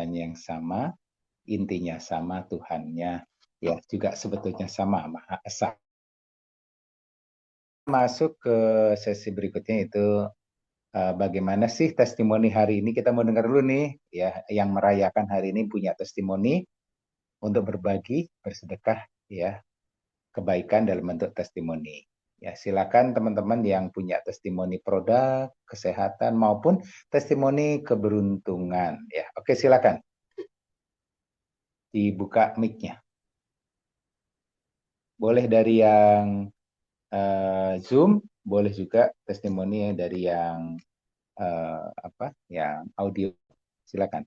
caranya yang sama, intinya sama, Tuhannya ya juga sebetulnya sama, Maha Esa. Masuk ke sesi berikutnya itu bagaimana sih testimoni hari ini? Kita mau dengar dulu nih ya, yang merayakan hari ini punya testimoni untuk berbagi, bersedekah ya, kebaikan dalam bentuk testimoni. Ya, silakan teman-teman yang punya testimoni produk, kesehatan maupun testimoni keberuntungan ya. Oke, silakan. Dibuka mic-nya. Boleh dari yang Zoom, boleh juga testimoni dari yang yang audio. Silakan.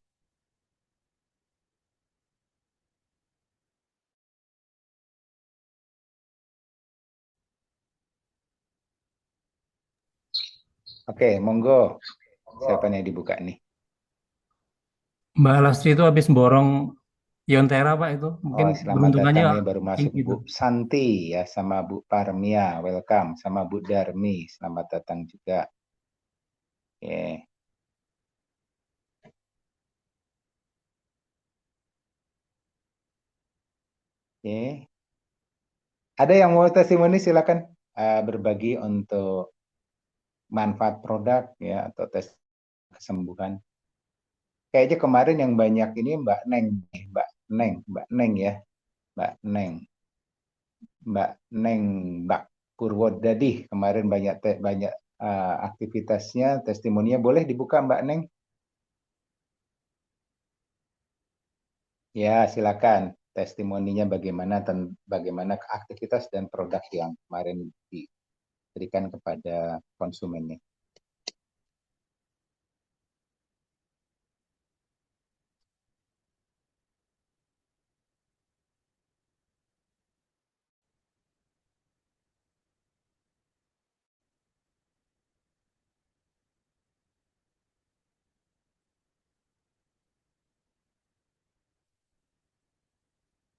Oke, monggo. Siapa yang dibuka nih? Mbak Lastri itu habis borong Yontera Pak itu. Mungkin Oh, selamat beruntungannya datang nih baru masuk tinggi Bu itu. Santi ya sama Bu Parmia, welcome sama Bu Darmi, selamat datang juga. Oke. Oke. Ada yang mau testimoni silakan berbagi untuk manfaat produk ya atau tes kesembuhan. Kayaknya kemarin yang banyak ini Mbak Neng ya, Mbak Neng. Mbak Neng Mbak Purwodadi kemarin banyak aktivitasnya, testimoninya boleh dibuka Mbak Neng? Ya, silakan. Testimoninya bagaimana aktivitas dan produk yang kemarin diberikan kepada konsumennya.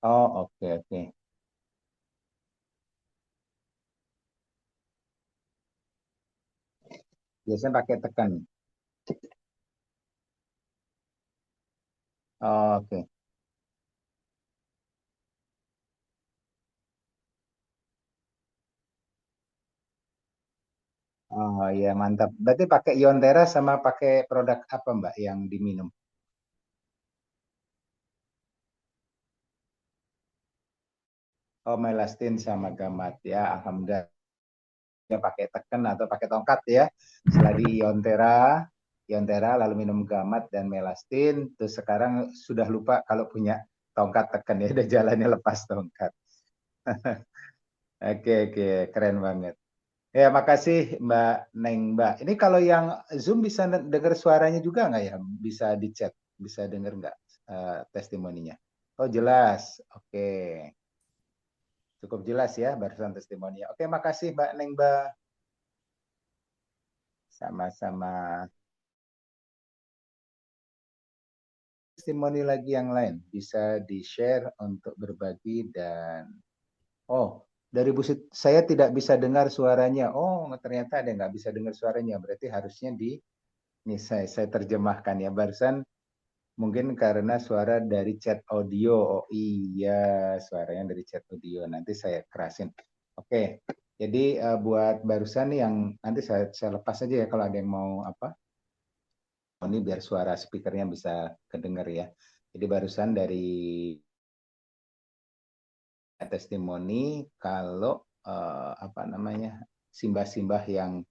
Oh, oke oke. Biasanya pakai tekan. Oh, oke. Oh iya mantap. Berarti pakai Iontera sama pakai produk apa Mbak yang diminum? Oh, Melastin sama Gamat ya. Alhamdulillah pakai tekan atau pakai tongkat ya. Setelah di Iontera lalu minum Gamat dan Melastin, terus sekarang sudah lupa kalau punya tongkat tekan ya, udah jalannya lepas tongkat. Oke oke, keren banget. Ya, makasih Mbak Neng Mbak. Ini kalau yang Zoom bisa dengar suaranya juga nggak ya? Bisa di chat, bisa dengar nggak testimoninya? Oh jelas, oke. Cukup jelas ya barusan testimoninya. Oke, makasih Mbak Neng Mbak. Sama-sama. Testimoni lagi yang lain bisa di-share untuk berbagi dan dari Bu saya tidak bisa dengar suaranya. Oh, ternyata ada yang nggak bisa dengar suaranya. Berarti harusnya ini saya terjemahkan ya barusan. Mungkin karena suara dari chat audio. Oh iya, suaranya dari chat audio. Nanti saya kerasin. Oke. Jadi buat barusan nih yang nanti saya lepas aja ya kalau ada yang mau apa. Ini biar suara speakernya bisa kedengar ya. Jadi barusan dari testimoni kalau simbah-simbah yang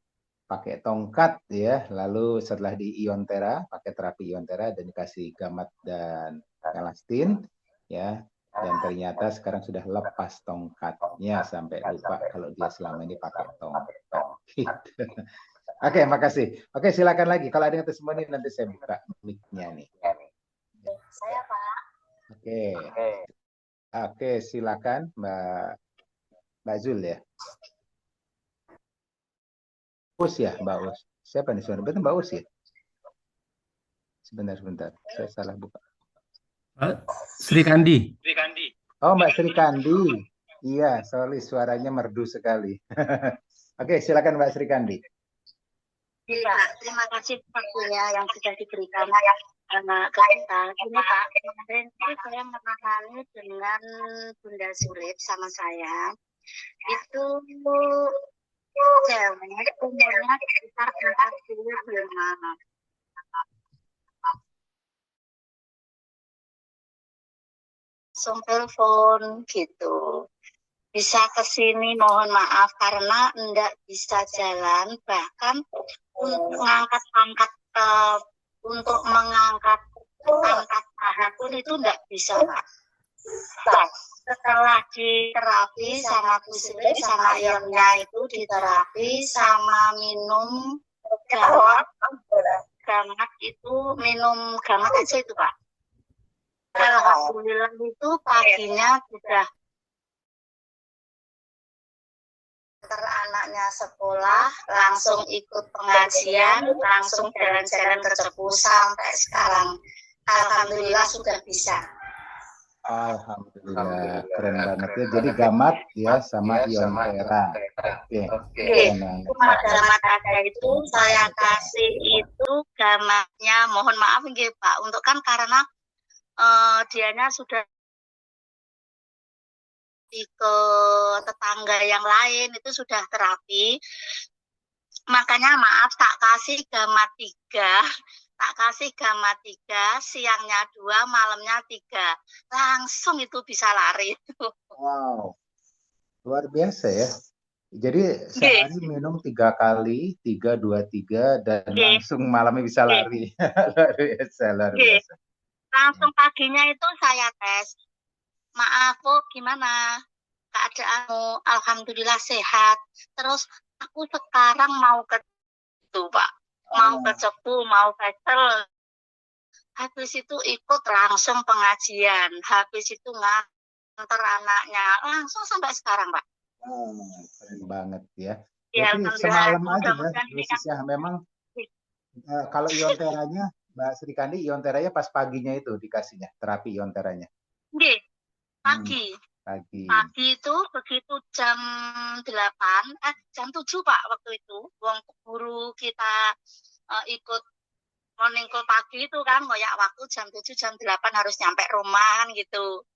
pakai tongkat ya, lalu setelah di Iontera, pakai terapi Iontera dan dikasih gamat dan elastin ya, dan ternyata sekarang sudah lepas tongkatnya sampai lupa kalau dia selama ini pakai tongkat. Gitu. Oke, makasih. Oke, silakan lagi. Kalau ada yang testimoni nanti saya buka mic-nya nih. Saya Pak. Oke. Oke, silakan Mbak Zul ya. Us ya, Mbak Us. Siapa nih suara? Betul Mbak Us ya? Sebentar. Saya salah buka. Sri Kandi. Oh, Mbak Sri Kandi. Iya, sorry suaranya merdu sekali. Oke, silakan Mbak Sri Kandi. Iya, terima kasih waktunya yang sudah diberikan ke kita. Ini Pak, kemarin itu saya menangani dengan Bunda Surip sama saya. Itu cewek umurnya sekitar 45. Langsung telepon gitu. Bisa ke sini, mohon maaf karena enggak bisa jalan, bahkan untuk mengangkat paha pun itu enggak bisa, Pak. Nah, setelah diterapi sama Pusri sama ionnya itu diterapi sama minum gamat, itu minum gamat aja itu, Pak. Alhamdulillah itu paginya sudah anaknya sekolah, langsung ikut pengajian, langsung jalan-jalan ke Cepu sampai sekarang. Alhamdulillah sudah bisa. Alhamdulillah, keren banget ya. Jadi gamat ya sama iontera. Oke. Gamat ada itu saya kasih itu gamatnya, mohon maaf nggih Pak, untuk kan karena dianya sudah ke tetangga yang lain itu sudah terapi, makanya maaf tak kasih gamat 3, siangnya 2, malamnya 3, langsung itu bisa lari. Wow, luar biasa ya. Jadi sehari minum 3 kali, 3, 2, 3, dan langsung malamnya bisa lari. Luar biasa. Langsung paginya itu saya tes. Maaf, gimana keadaanmu? Alhamdulillah sehat. Terus aku sekarang mau ke itu, Pak. Mau ke Cepu, mau Vesel. Habis itu ikut langsung pengajian. Habis itu nganter anaknya. Langsung sampai sekarang, Pak. Keren banget ya. Ya, Berarti semalam aja ya dosisnya. Memang kalau ionteranya, Mbak Sri Kandi, ionteranya pas paginya itu dikasihnya, terapi ionteranya. Nggih, pagi itu begitu jam 8, jam 7 Pak waktu itu. Wong guru kita ikut morning call pagi itu kan, ngoyak waktu jam 7, jam 8 harus nyampe rumah gitu.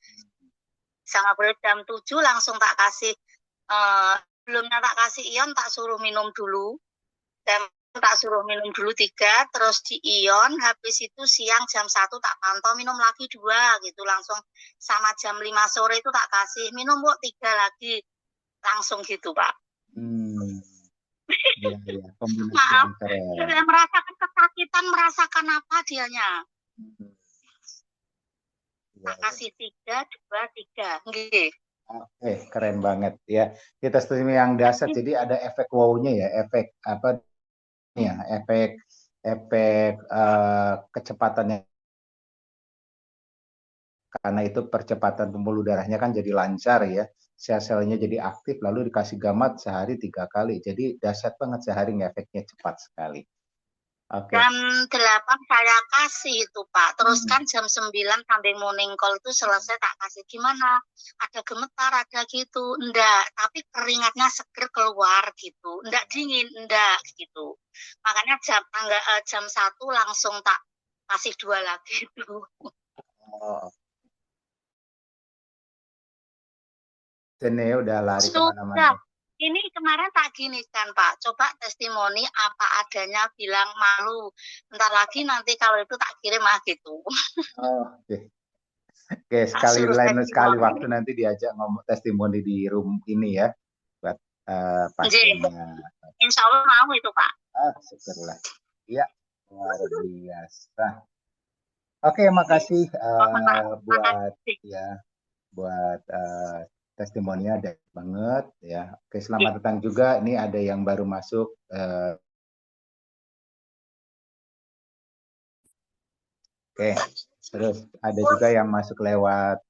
Sama jam 7 langsung tak kasih, sebelumnya tak kasih ion, tak suruh minum dulu. Dan tak suruh minum dulu 3, terus di ion, habis itu siang jam 1 tak pantau minum lagi 2 gitu, langsung sama jam 5 sore itu tak kasih minum 3 lagi, langsung gitu Pak. Ya, maaf, saya merasakan kesakitan, merasakan apa dianya. Tak kasih 3, 2, 3. Nggih. Oke, keren banget ya. Kita setuju yang dasar, jadi ada efek wow-nya ya, efek apa ya, efek kecepatannya, karena itu percepatan pembuluh darahnya kan jadi lancar ya, sel-selnya jadi aktif, lalu dikasih gamat sehari 3 kali, jadi dahsyat banget sehari, efeknya cepat sekali. Jam 8 saya kasih itu Pak, terus kan jam 9 sampai morning call itu selesai tak kasih. Gimana? Ada gemetar, ada gitu? Enggak, tapi keringatnya seger keluar gitu. Enggak dingin, enggak gitu. Makanya jam 1 langsung tak kasih 2 lagi itu. Sini udah lari kemana-mana. Ini kemarin tak gini kan Pak, coba testimoni apa adanya, bilang malu. Bentar lagi nanti kalau itu tak kirim gitu. Oke, sekali waktu nanti diajak ngomong testimoni di room ini ya, buat pasiennya. Insya Allah mau itu Pak. Syukurlah. Ya, luar biasa. Oke, makasih buat testimoninya ada banget ya. Oke, selamat datang juga. Ini ada yang baru masuk. Oke, terus ada juga yang masuk lewat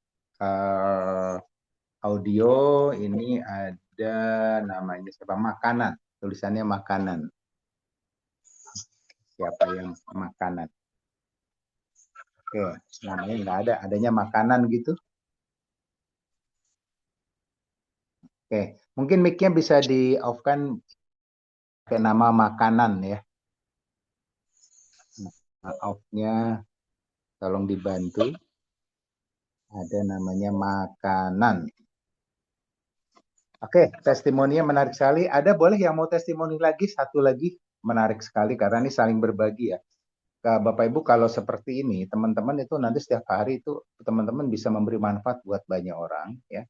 audio. Ini ada namanya siapa? Makanan. Tulisannya makanan. Siapa yang makanan? Oke, namanya nggak ada. Adanya makanan gitu. Oke, mungkin mic-nya bisa di-off-kan pakai nama makanan ya. Maafnya, tolong dibantu. Ada namanya makanan. Oke, testimoninya menarik sekali. Ada boleh yang mau testimoni lagi? Satu lagi menarik sekali karena ini saling berbagi ya. Bapak Ibu kalau seperti ini, teman-teman itu nanti setiap hari itu teman-teman bisa memberi manfaat buat banyak orang ya.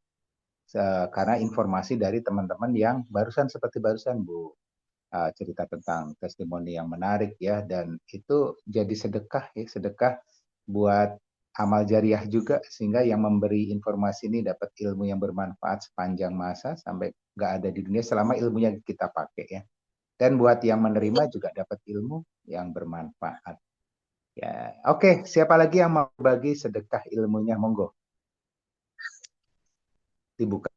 Karena informasi dari teman-teman yang barusan seperti barusan Bu cerita tentang testimoni yang menarik ya, dan itu jadi sedekah ya, sedekah buat amal jariah juga, sehingga yang memberi informasi ini dapat ilmu yang bermanfaat sepanjang masa sampai nggak ada di dunia selama ilmunya kita pakai ya. Dan buat yang menerima juga dapat ilmu yang bermanfaat. Ya, oke, siapa lagi yang mau bagi sedekah ilmunya? Monggo. Dibuka.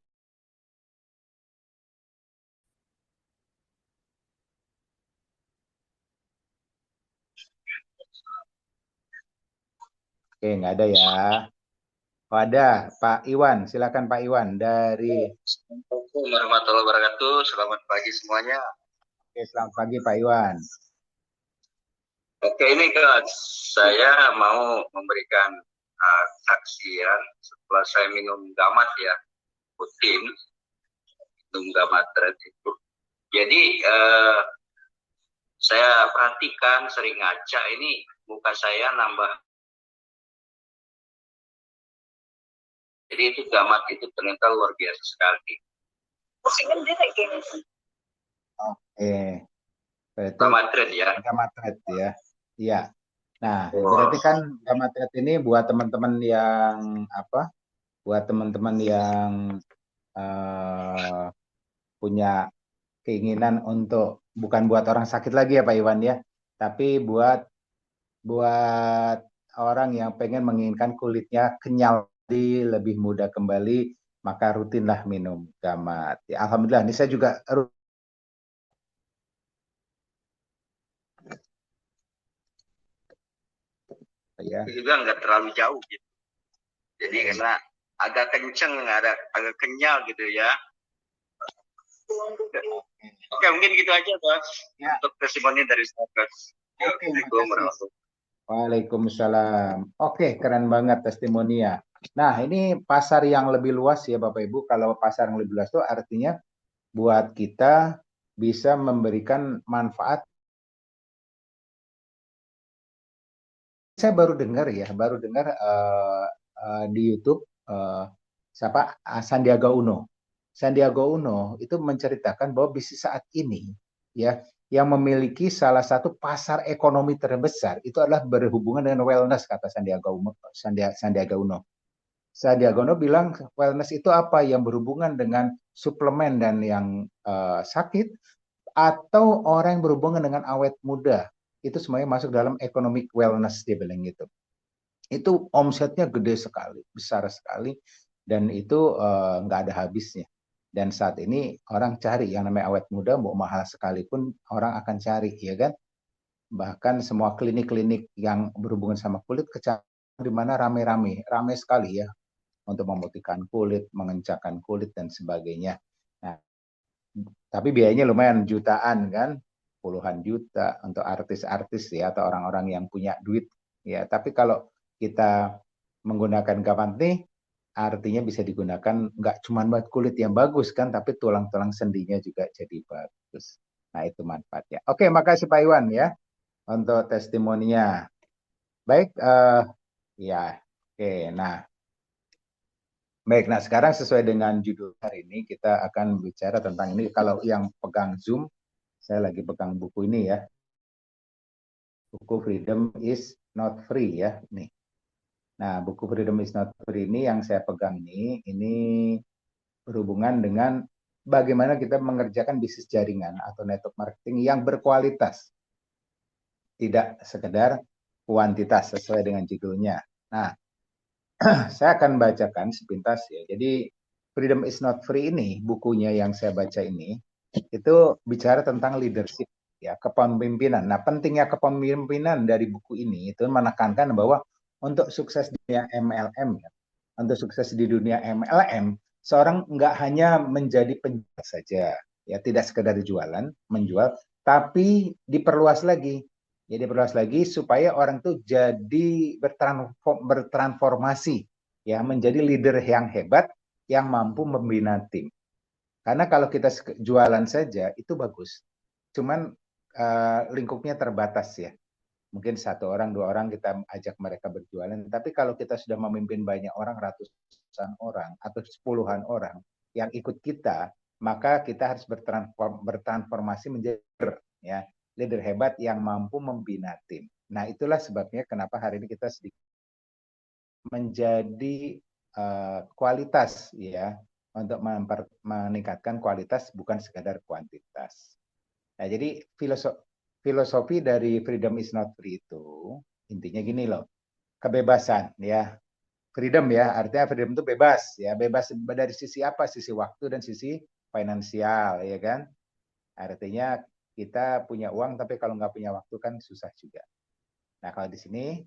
Oke, nggak ada ya. Oh, ada Pak Iwan, silakan Pak Iwan dari. Assalamualaikum warahmatullahi wabarakatuh. Selamat pagi semuanya. Oke, selamat pagi Pak Iwan. Oke, ini Kak, saya mau memberikan saksian setelah saya minum gamat ya, rutin minum gamat itu. Jadi saya perhatikan sering ngaca ini muka saya nambah. Jadi itu gamat itu ternyata luar biasa sekali. Oke, berarti Gamat ya. gamatret ya. Iya. Nah, berarti kan gamatret ini buat teman-teman yang apa? Buat teman-teman yang punya keinginan untuk bukan buat orang sakit lagi ya Pak Iwan ya, tapi buat orang yang pengen menginginkan kulitnya kenyal lebih mudah kembali, maka rutinlah minum gamat. Ya, alhamdulillah, ini saya juga ya. Juga nggak terlalu jauh gitu. Jadi karena agak kenceng, agak kenyal gitu ya. Oke, mungkin gitu aja, Bos. Ya. Untuk testimoni dari saya, Bos. Oke, Waalaikumsalam. Oke, keren banget testimoninya. Nah, ini pasar yang lebih luas ya Bapak Ibu. Kalau pasar yang lebih luas itu artinya buat kita bisa memberikan manfaat. Saya baru dengar di YouTube siapa Sandiaga Uno. Sandiaga Uno itu menceritakan bahwa bisnis saat ini ya yang memiliki salah satu pasar ekonomi terbesar itu adalah berhubungan dengan wellness, kata Sandiaga Uno. Sandiaga Uno bilang wellness itu apa? Yang berhubungan dengan suplemen dan yang sakit, atau orang yang berhubungan dengan awet muda. Itu semuanya masuk dalam economic wellness, dia bilang gitu. Itu omsetnya gede sekali, besar sekali, dan itu nggak ada habisnya. Dan saat ini orang cari yang namanya awet muda, mau mahal sekalipun orang akan cari, ya kan? Bahkan semua klinik-klinik yang berhubungan sama kulit kecamatan di mana rame sekali ya, untuk memutihkan kulit, mengencangkan kulit dan sebagainya. Nah, tapi biayanya lumayan jutaan kan, puluhan juta untuk artis-artis ya, atau orang-orang yang punya duit ya. Tapi kalau kita menggunakan gamat artinya bisa digunakan nggak cuma buat kulit yang bagus kan, tapi tulang-tulang sendinya juga jadi bagus. Nah, itu manfaatnya. Oke, makasih Pak Iwan ya untuk testimoninya. Baik, ya, oke. Nah, baik. Nah, sekarang sesuai dengan judul hari ini kita akan bicara tentang ini. Kalau yang pegang Zoom, saya lagi pegang buku ini ya. Buku Freedom is Not Free ya, nih. Nah, buku Freedom is Not Free ini yang saya pegang ini berhubungan dengan bagaimana kita mengerjakan bisnis jaringan atau network marketing yang berkualitas. Tidak sekedar kuantitas sesuai dengan judulnya. Nah, saya akan bacakan sepintas ya. Jadi Freedom is Not Free ini, bukunya yang saya baca ini, itu bicara tentang leadership ya, kepemimpinan. Nah, pentingnya kepemimpinan dari buku ini itu menekankan bahwa untuk sukses di dunia MLM ya, untuk sukses di dunia MLM, seorang nggak hanya menjadi penjual saja ya, tidak sekedar jualan, menjual, tapi diperluas lagi. Jadi perluas lagi supaya orang tuh jadi bertransformasi ya menjadi leader yang hebat yang mampu membina tim. Karena kalau kita jualan saja itu bagus. Cuman lingkupnya terbatas ya. Mungkin 1 orang, 2 orang kita ajak mereka berjualan. Tapi kalau kita sudah memimpin banyak orang, ratusan orang atau puluhan orang yang ikut kita, maka kita harus bertransformasi menjadi ya leader hebat yang mampu membina tim. Nah, itulah sebabnya kenapa hari ini kita sedikit menjadi kualitas ya untuk meningkatkan kualitas bukan sekadar kuantitas. Nah, jadi filosofi dari freedom is not free itu intinya gini loh, kebebasan ya. Freedom ya, artinya freedom itu bebas ya, bebas dari sisi apa? Sisi waktu dan sisi finansial ya kan. Artinya kita punya uang tapi kalau nggak punya waktu kan susah juga. Nah, kalau di sini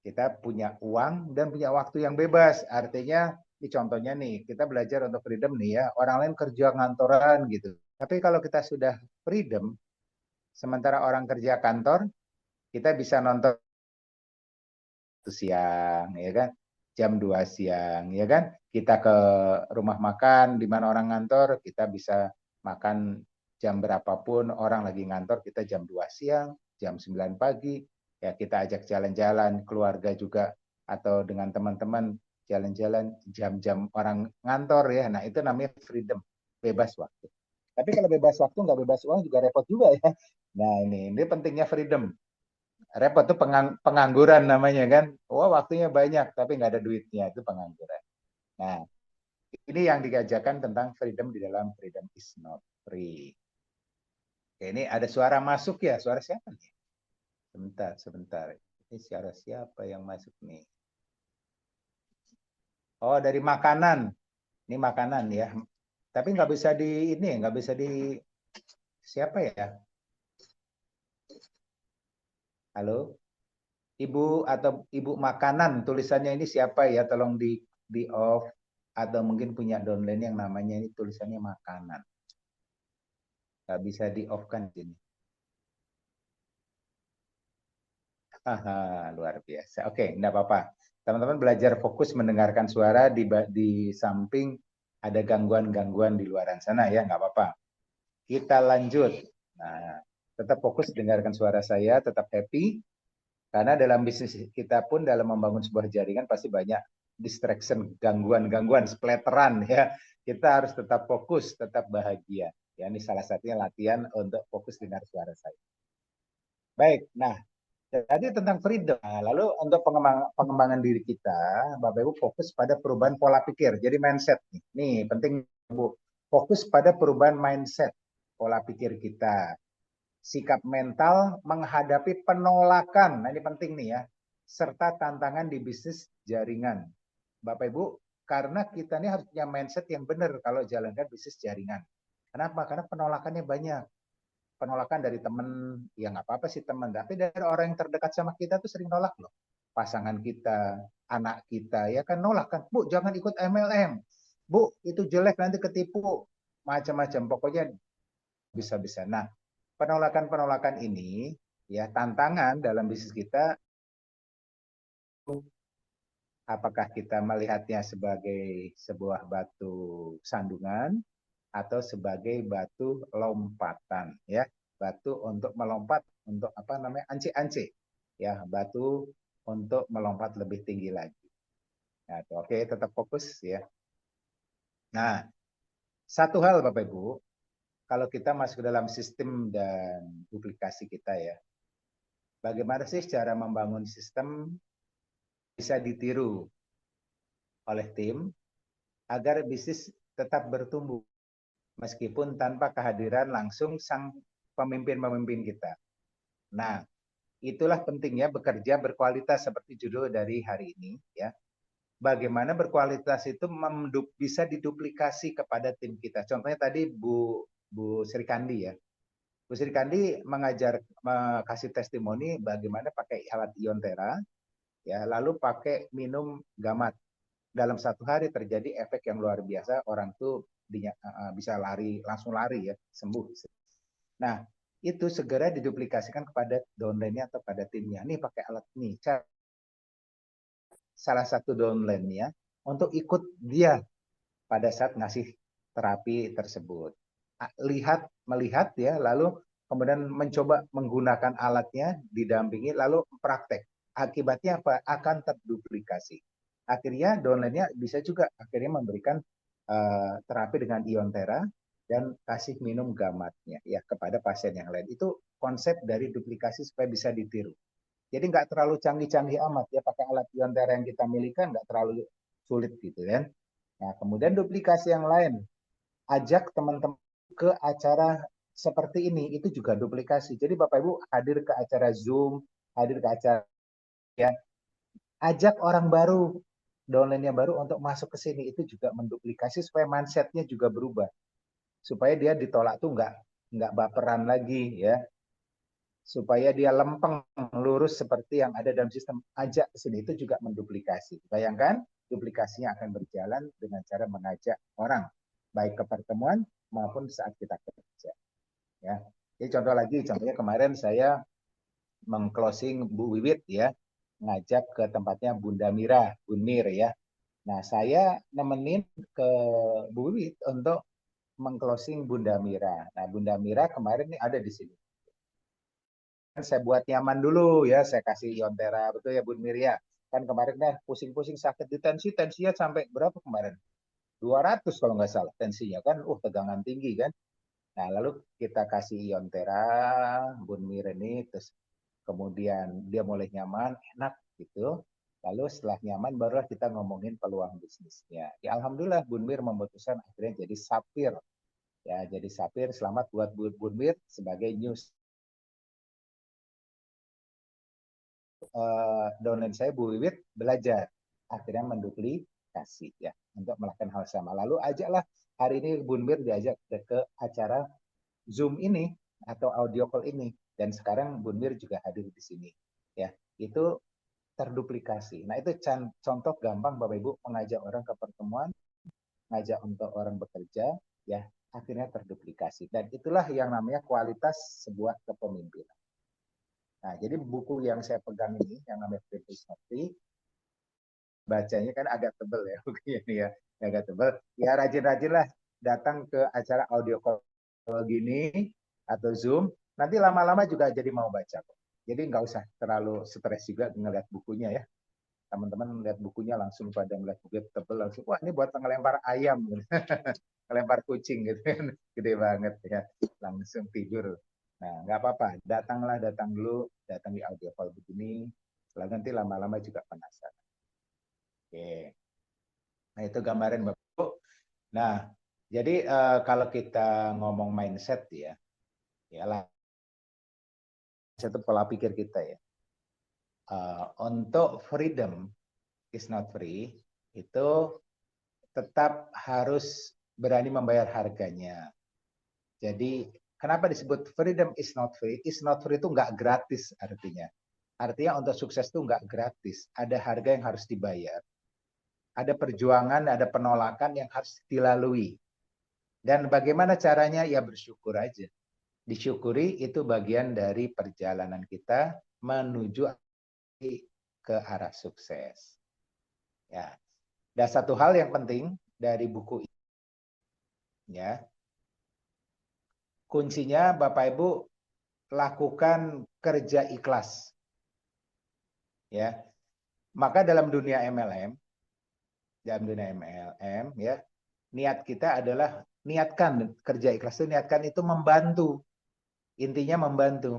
kita punya uang dan punya waktu yang bebas. Artinya, ini contohnya nih, kita belajar untuk freedom nih ya. Orang lain kerja ngantoran gitu. Tapi kalau kita sudah freedom, sementara orang kerja kantor, kita bisa nonton siang, ya kan? Jam 2 siang, ya kan? Kita ke rumah makan, di mana orang ngantor, kita bisa makan jam berapapun, orang lagi ngantor, kita jam 2 siang, jam 9 pagi, ya kita ajak jalan-jalan, keluarga juga, atau dengan teman-teman, jalan-jalan jam-jam orang ngantor ya. Nah, itu namanya freedom, bebas waktu. Tapi kalau bebas waktu, nggak bebas uang juga repot juga ya. Nah, ini pentingnya freedom. Repot tuh pengangguran namanya kan. Wah, waktunya banyak tapi nggak ada duitnya, itu pengangguran. Nah, ini yang digajakan tentang freedom di dalam freedom is not free. Oke, ini ada suara masuk ya. Suara siapa nih? Sebentar. Ini suara siapa yang masuk nih? Oh, dari makanan. Ini makanan ya. Tapi nggak bisa di ini, nggak bisa di siapa ya? Halo? Ibu atau ibu makanan, tulisannya ini siapa ya? Tolong di off atau mungkin punya downline yang namanya ini tulisannya makanan. Nggak bisa di off kan ini. Haha, luar biasa. Oke, enggak apa-apa. Teman-teman belajar fokus mendengarkan suara di samping ada gangguan-gangguan di luaran sana ya, nggak apa-apa. Kita lanjut. Nah, tetap fokus dengarkan suara saya, tetap happy. Karena dalam bisnis kita pun dalam membangun sebuah jaringan pasti banyak distraction, gangguan-gangguan, splatteran ya. Kita harus tetap fokus, tetap bahagia. Ya, ini salah satunya latihan untuk fokus dengar suara saya. Baik, nah jadi tentang freedom. Nah, lalu untuk pengembangan diri kita, Bapak Ibu fokus pada perubahan pola pikir. Jadi mindset nih. Nih penting Bu. Fokus pada perubahan mindset, pola pikir kita. Sikap mental menghadapi penolakan. Nah, ini penting nih ya. Serta tantangan di bisnis jaringan. Bapak Ibu, karena kita ini harus punya mindset yang benar kalau jalankan bisnis jaringan. Kenapa? Karena penolakannya banyak. Penolakan dari teman, ya nggak apa-apa sih teman. Tapi dari orang yang terdekat sama kita tuh sering nolak loh. Pasangan kita, anak kita, ya kan nolak kan. Bu, jangan ikut MLM. Bu, itu jelek nanti ketipu. Macam-macam. Pokoknya bisa-bisa. Nah, penolakan-penolakan ini ya tantangan dalam bisnis kita, apakah kita melihatnya sebagai sebuah batu sandungan atau sebagai batu lompatan ya, batu untuk melompat, untuk apa namanya, ance-ance ya, batu untuk melompat lebih tinggi lagi. Nah, oke, tetap fokus ya. Nah, satu hal Bapak Ibu, kalau kita masuk ke dalam sistem dan duplikasi kita ya, bagaimana sih cara membangun sistem bisa ditiru oleh tim agar bisnis tetap bertumbuh meskipun tanpa kehadiran langsung sang pemimpin-pemimpin kita. Nah, itulah pentingnya bekerja berkualitas seperti judul dari hari ini ya. Bagaimana berkualitas itu bisa diduplikasi kepada tim kita. Contohnya tadi Bu Sri Kandi ya. Bu Sri Kandi kasih testimoni bagaimana pakai alat Iontera ya, lalu pakai minum gamat. Dalam 1 hari terjadi efek yang luar biasa, orang tuh bisa langsung lari ya, sembuh. Nah, itu segera diduplikasikan kepada downline-nya atau pada timnya. Nih pakai alat nih, salah satu downline-nya untuk ikut dia pada saat ngasih terapi tersebut. Melihat ya, lalu kemudian mencoba menggunakan alatnya, didampingi, lalu praktek. Akibatnya apa? Akan terduplikasi. Akhirnya downline-nya bisa juga akhirnya memberikan terapi dengan iontera dan kasih minum gamatnya ya kepada pasien yang lain. Itu konsep dari duplikasi supaya bisa ditiru. Jadi nggak terlalu canggih-canggih amat ya, pakai alat iontera yang kita miliki nggak terlalu sulit gitu kan. Nah, kemudian duplikasi yang lain, ajak teman-teman ke acara seperti ini, itu juga duplikasi. Jadi Bapak Ibu hadir ke acara Zoom, hadir ke acara ya, ajak orang baru, downline-nya baru untuk masuk ke sini, itu juga menduplikasi supaya mindset-nya juga berubah. Supaya dia ditolak tuh nggak baperan lagi ya. Supaya dia lempeng lurus seperti yang ada dalam sistem, ajak ke sini, itu juga menduplikasi. Bayangkan duplikasinya akan berjalan dengan cara mengajak orang baik ke pertemuan maupun saat kita kerja ya. Jadi contohnya kemarin saya mengclosing Bu Wiwit ya, ngajak ke tempatnya Bunda Mira, Bunmir ya. Nah, saya nemenin ke Bu Wiwit untuk mengclosing Bunda Mira. Nah, Bunda Mira kemarin nih ada di sini. Saya buat nyaman dulu ya, saya kasih iontera, betul ya Bun Mir ya. Kan kemarin kan pusing-pusing sakit di tensinya sampai berapa kemarin? 200 kalau nggak salah tensinya kan, tegangan tinggi kan. Nah, lalu kita kasih iontera Bun Mir ini, terus kemudian dia mulai nyaman, enak gitu. Lalu setelah nyaman barulah kita ngomongin peluang bisnisnya. Ya alhamdulillah Bun Mir memutuskan akhirnya jadi Sapir. Ya, jadi Sapir, selamat buat Bun Mir sebagai news downline saya Bu Wiwit belajar akhirnya menduplikasi ya untuk melakukan hal sama. Lalu ajaklah hari ini Bun Mir diajak ke acara Zoom ini atau audio call ini, dan sekarang Bun Mir juga hadir di sini ya. Itu terduplikasi. Nah, itu contoh gampang Bapak Ibu mengajak orang ke pertemuan, ngajak untuk orang bekerja ya, akhirnya terduplikasi. Dan itulah yang namanya kualitas sebuah kepemimpinan. Nah, jadi buku yang saya pegang ini, yang namanya Practice Notary, bacanya kan agak tebel ya, bukunya ini ya, agak tebel. Ya rajin-rajinlah datang ke acara audio call gini atau Zoom, nanti lama-lama juga jadi mau baca kok. Jadi nggak usah terlalu stres juga ngeliat bukunya ya. Teman-teman lihat bukunya langsung pada ngeliat buku tebel langsung, wah ini buat ngelempar ayam, ngelempar kucing gitu kan, gede banget ya, langsung tidur. Nah, nggak apa-apa, datang dulu, datang di audio call begini, lalu nanti lama-lama juga penasaran. Oke. Nah, itu gambaran Bapak Ibu. Nah, jadi kalau kita ngomong mindset ya, lah, itu pola pikir kita ya. Untuk freedom is not free, itu tetap harus berani membayar harganya. Jadi kenapa disebut freedom is not free? Is not free itu nggak gratis artinya. Artinya untuk sukses itu nggak gratis. Ada harga yang harus dibayar. Ada perjuangan, ada penolakan yang harus dilalui. Dan bagaimana caranya? Ya bersyukur aja. Disyukuri itu bagian dari perjalanan kita menuju ke arah sukses. Ya. Dan satu hal yang penting dari buku ini, ya, kuncinya Bapak Ibu lakukan kerja ikhlas. Ya. Maka dalam dunia MLM ya, niat kita adalah niatkan kerja ikhlas itu, niatkan itu membantu. Intinya membantu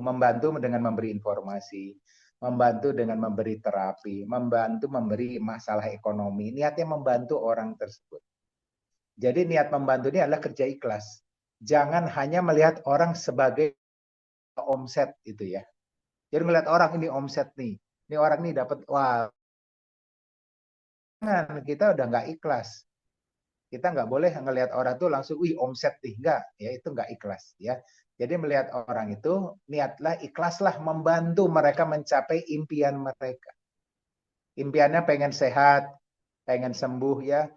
dengan memberi informasi, membantu dengan memberi terapi, membantu memberi masalah ekonomi. Niatnya membantu orang tersebut. Jadi niat membantu ini adalah kerja ikhlas. Jangan hanya melihat orang sebagai omset itu ya. Jadi melihat orang ini omset nih. Ini orang ini dapat, wah, kita udah nggak ikhlas. Kita nggak boleh ngelihat orang tuh langsung, wih omset nih, enggak, ya itu nggak ikhlas ya. Jadi melihat orang itu, niatlah, ikhlaslah membantu mereka mencapai impian mereka. Impiannya pengen sehat, pengen sembuh ya,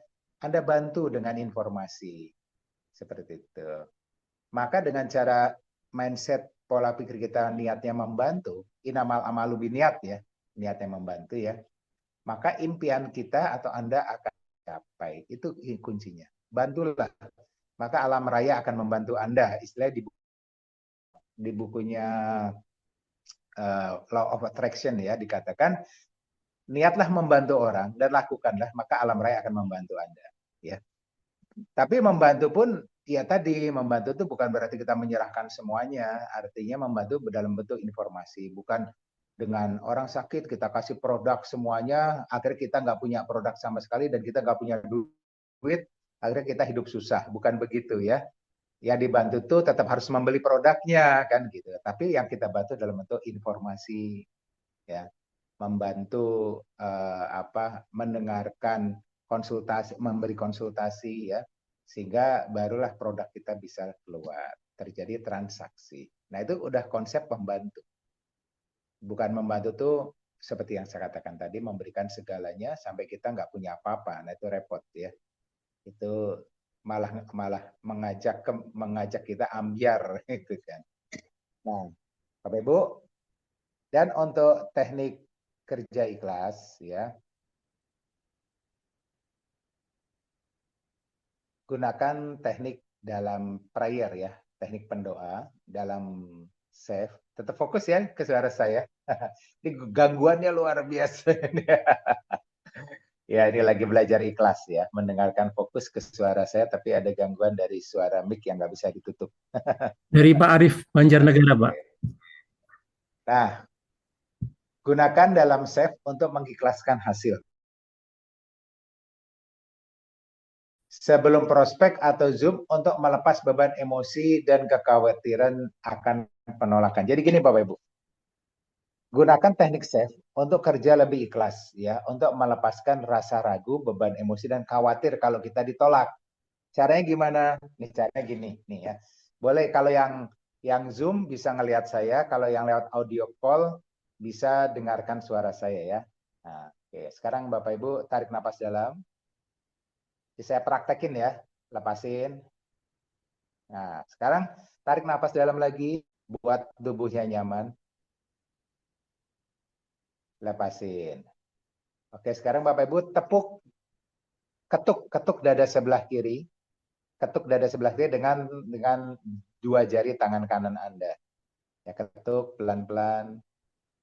Anda bantu dengan informasi seperti itu. Maka dengan cara mindset pola pikir kita niatnya membantu, inamal amalu biniat ya, niatnya membantu ya, maka impian kita atau Anda akan capai. Itu kuncinya. Bantulah. Maka alam raya akan membantu Anda. Istilah di bukunya Law of Attraction ya, dikatakan niatlah membantu orang dan lakukanlah, maka alam raya akan membantu Anda. Ya. Tapi membantu pun, ya tadi, membantu itu bukan berarti kita menyerahkan semuanya. Artinya membantu dalam bentuk informasi. Bukan dengan orang sakit kita kasih produk semuanya, akhirnya kita nggak punya produk sama sekali dan kita nggak punya duit, akhirnya kita hidup susah. Bukan begitu ya. Yang dibantu tuh tetap harus membeli produknya kan gitu. Tapi yang kita bantu dalam bentuk informasi ya. Membantu mendengarkan konsultasi, memberi konsultasi ya, sehingga barulah produk kita bisa keluar, terjadi transaksi. Nah itu udah konsep membantu. Bukan membantu tuh seperti yang saya katakan tadi, memberikan segalanya sampai kita nggak punya apa-apa. Nah itu repot ya. Itu malah mengajak kita ambiar itu kan. Nah, Bapak Ibu, dan untuk teknik kerja ikhlas ya, gunakan teknik dalam prayer ya, teknik pendoa dalam save. Tetap fokus ya ke suara saya. Ini gangguannya luar biasa. Ya, ini lagi belajar ikhlas ya, mendengarkan fokus ke suara saya, tapi ada gangguan dari suara mic yang nggak bisa ditutup. Dari Pak Arif Banjarnegara, Pak. Nah, gunakan dalam save untuk mengikhlaskan hasil. Sebelum prospek atau Zoom untuk melepas beban emosi dan kekhawatiran akan penolakan. Jadi gini Bapak Ibu, gunakan teknik save untuk kerja lebih ikhlas ya, untuk melepaskan rasa ragu, beban emosi dan khawatir kalau kita ditolak. Caranya gimana? Nih caranya gini nih ya. Boleh kalau yang Zoom bisa ngelihat saya, kalau yang lewat audio call bisa dengarkan suara saya ya. Nah, oke. Sekarang Bapak Ibu tarik napas dalam. Saya praktekin ya, lepasin. Nah, sekarang tarik napas dalam lagi, buat tubuhnya nyaman. Lepasin. Oke, sekarang Bapak Ibu ketuk dada sebelah kiri. Ketuk dada sebelah kiri dengan dua jari tangan kanan Anda. Ya, ketuk pelan-pelan.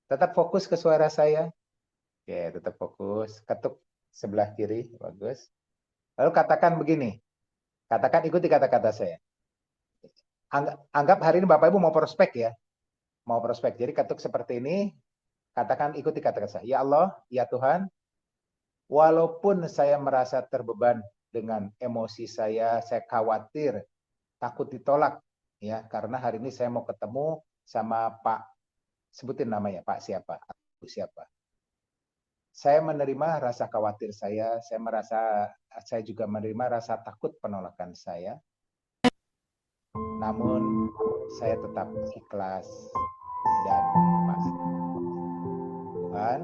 Tetap fokus ke suara saya. Oke, tetap fokus. Ketuk sebelah kiri, bagus. Lalu katakan begini. Katakan, ikuti kata-kata saya. Anggap hari ini Bapak Ibu mau prospek ya. Mau prospek. Jadi ketuk seperti ini. Katakan, ikuti kata-kata saya. Ya Allah, ya Tuhan. Walaupun saya merasa terbeban dengan emosi saya khawatir, takut ditolak. Ya, karena hari ini saya mau ketemu sama Pak, sebutin namanya, Pak siapa, Ibu siapa. Saya menerima rasa khawatir saya juga menerima rasa takut penolakan saya. Namun saya tetap ikhlas dan pasrah. Tuhan,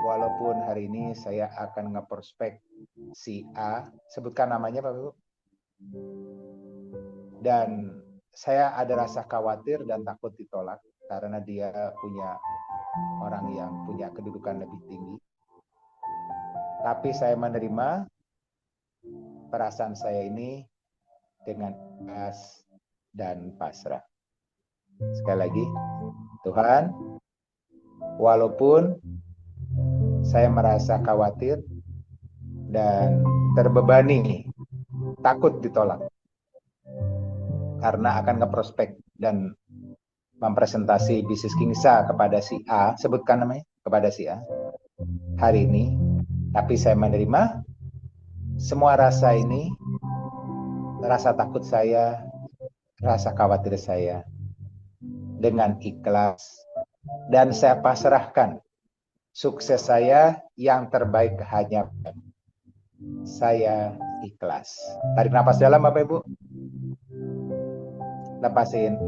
walaupun hari ini saya akan ngeprospek si A, sebutkan namanya Pak Ibu. Dan saya ada rasa khawatir dan takut ditolak karena dia punya orang yang punya kedudukan lebih tinggi. Tapi saya menerima perasaan saya ini dengan ikhlas dan pasrah. Sekali lagi, Tuhan, walaupun saya merasa khawatir dan terbebani, takut ditolak, karena akan ngeprospek dan mempresentasi bisnis Kingsa kepada si A, sebutkan namanya, kepada si A, hari ini, tapi saya menerima semua rasa ini, rasa takut saya, rasa khawatir saya, dengan ikhlas, dan saya pasrahkan sukses saya yang terbaik hanya saya ikhlas. Tarik nafas dalam Bapak Ibu. Lepasin.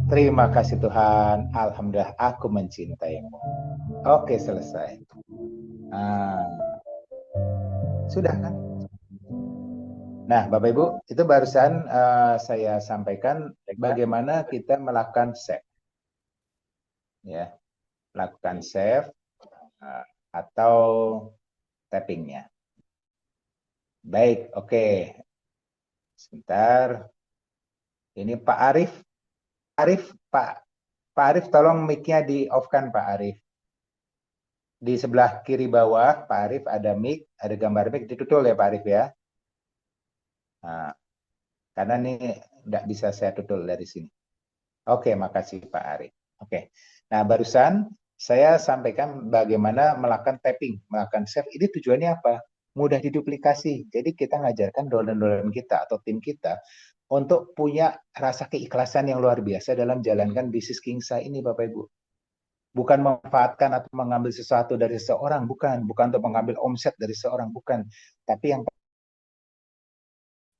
Terima kasih Tuhan. Alhamdulillah aku mencintaimu. Oke, selesai. Sudah kan? Nah, Bapak Ibu, itu barusan saya sampaikan bagaimana kita melakukan save. ya, lakukan save atau tappingnya. Baik, oke. Sebentar. Ini Pak Arif. Pak Arif, tolong mic-nya di off-kan Pak Arif. Di sebelah kiri bawah Pak Arif ada mic, ada gambar mic, ditutul ya Pak Arif ya. Nah, karena ini tidak bisa saya tutul dari sini. Oke, makasih Pak Arif. Oke. Nah, barusan saya sampaikan bagaimana melakukan tapping, melakukan save. Ini tujuannya apa? Mudah diduplikasi. Jadi kita ngajarkan download kita atau tim kita untuk punya rasa keikhlasan yang luar biasa dalam jalankan bisnis Kingsa ini Bapak Ibu. Bukan memanfaatkan atau mengambil sesuatu dari seseorang, bukan untuk mengambil omset dari seseorang, bukan. Tapi yang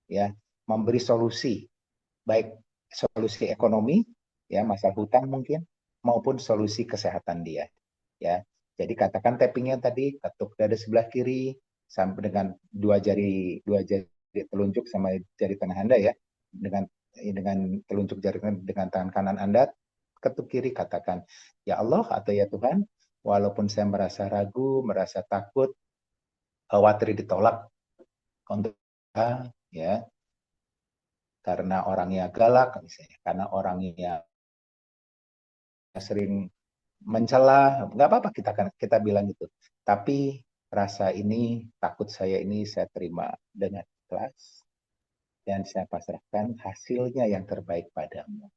ya memberi solusi, baik solusi ekonomi, ya masalah hutang mungkin, maupun solusi kesehatan dia. Ya, jadi katakan tappingnya tadi, ketuk dada sebelah kiri sampai dengan dua jari telunjuk sama jari tengah Anda ya, dengan telunjuk jari dengan tangan kanan Anda, ketuk kiri, katakan, ya Allah atau ya Tuhan, walaupun saya merasa ragu, merasa takut, khawatir ditolak untuk ya, karena orangnya galak misalnya, karena orangnya sering mencela, nggak apa-apa kita bilang itu. Tapi rasa ini, takut saya ini saya terima dengan ikhlas dan saya pasrahkan hasilnya yang terbaik padamu.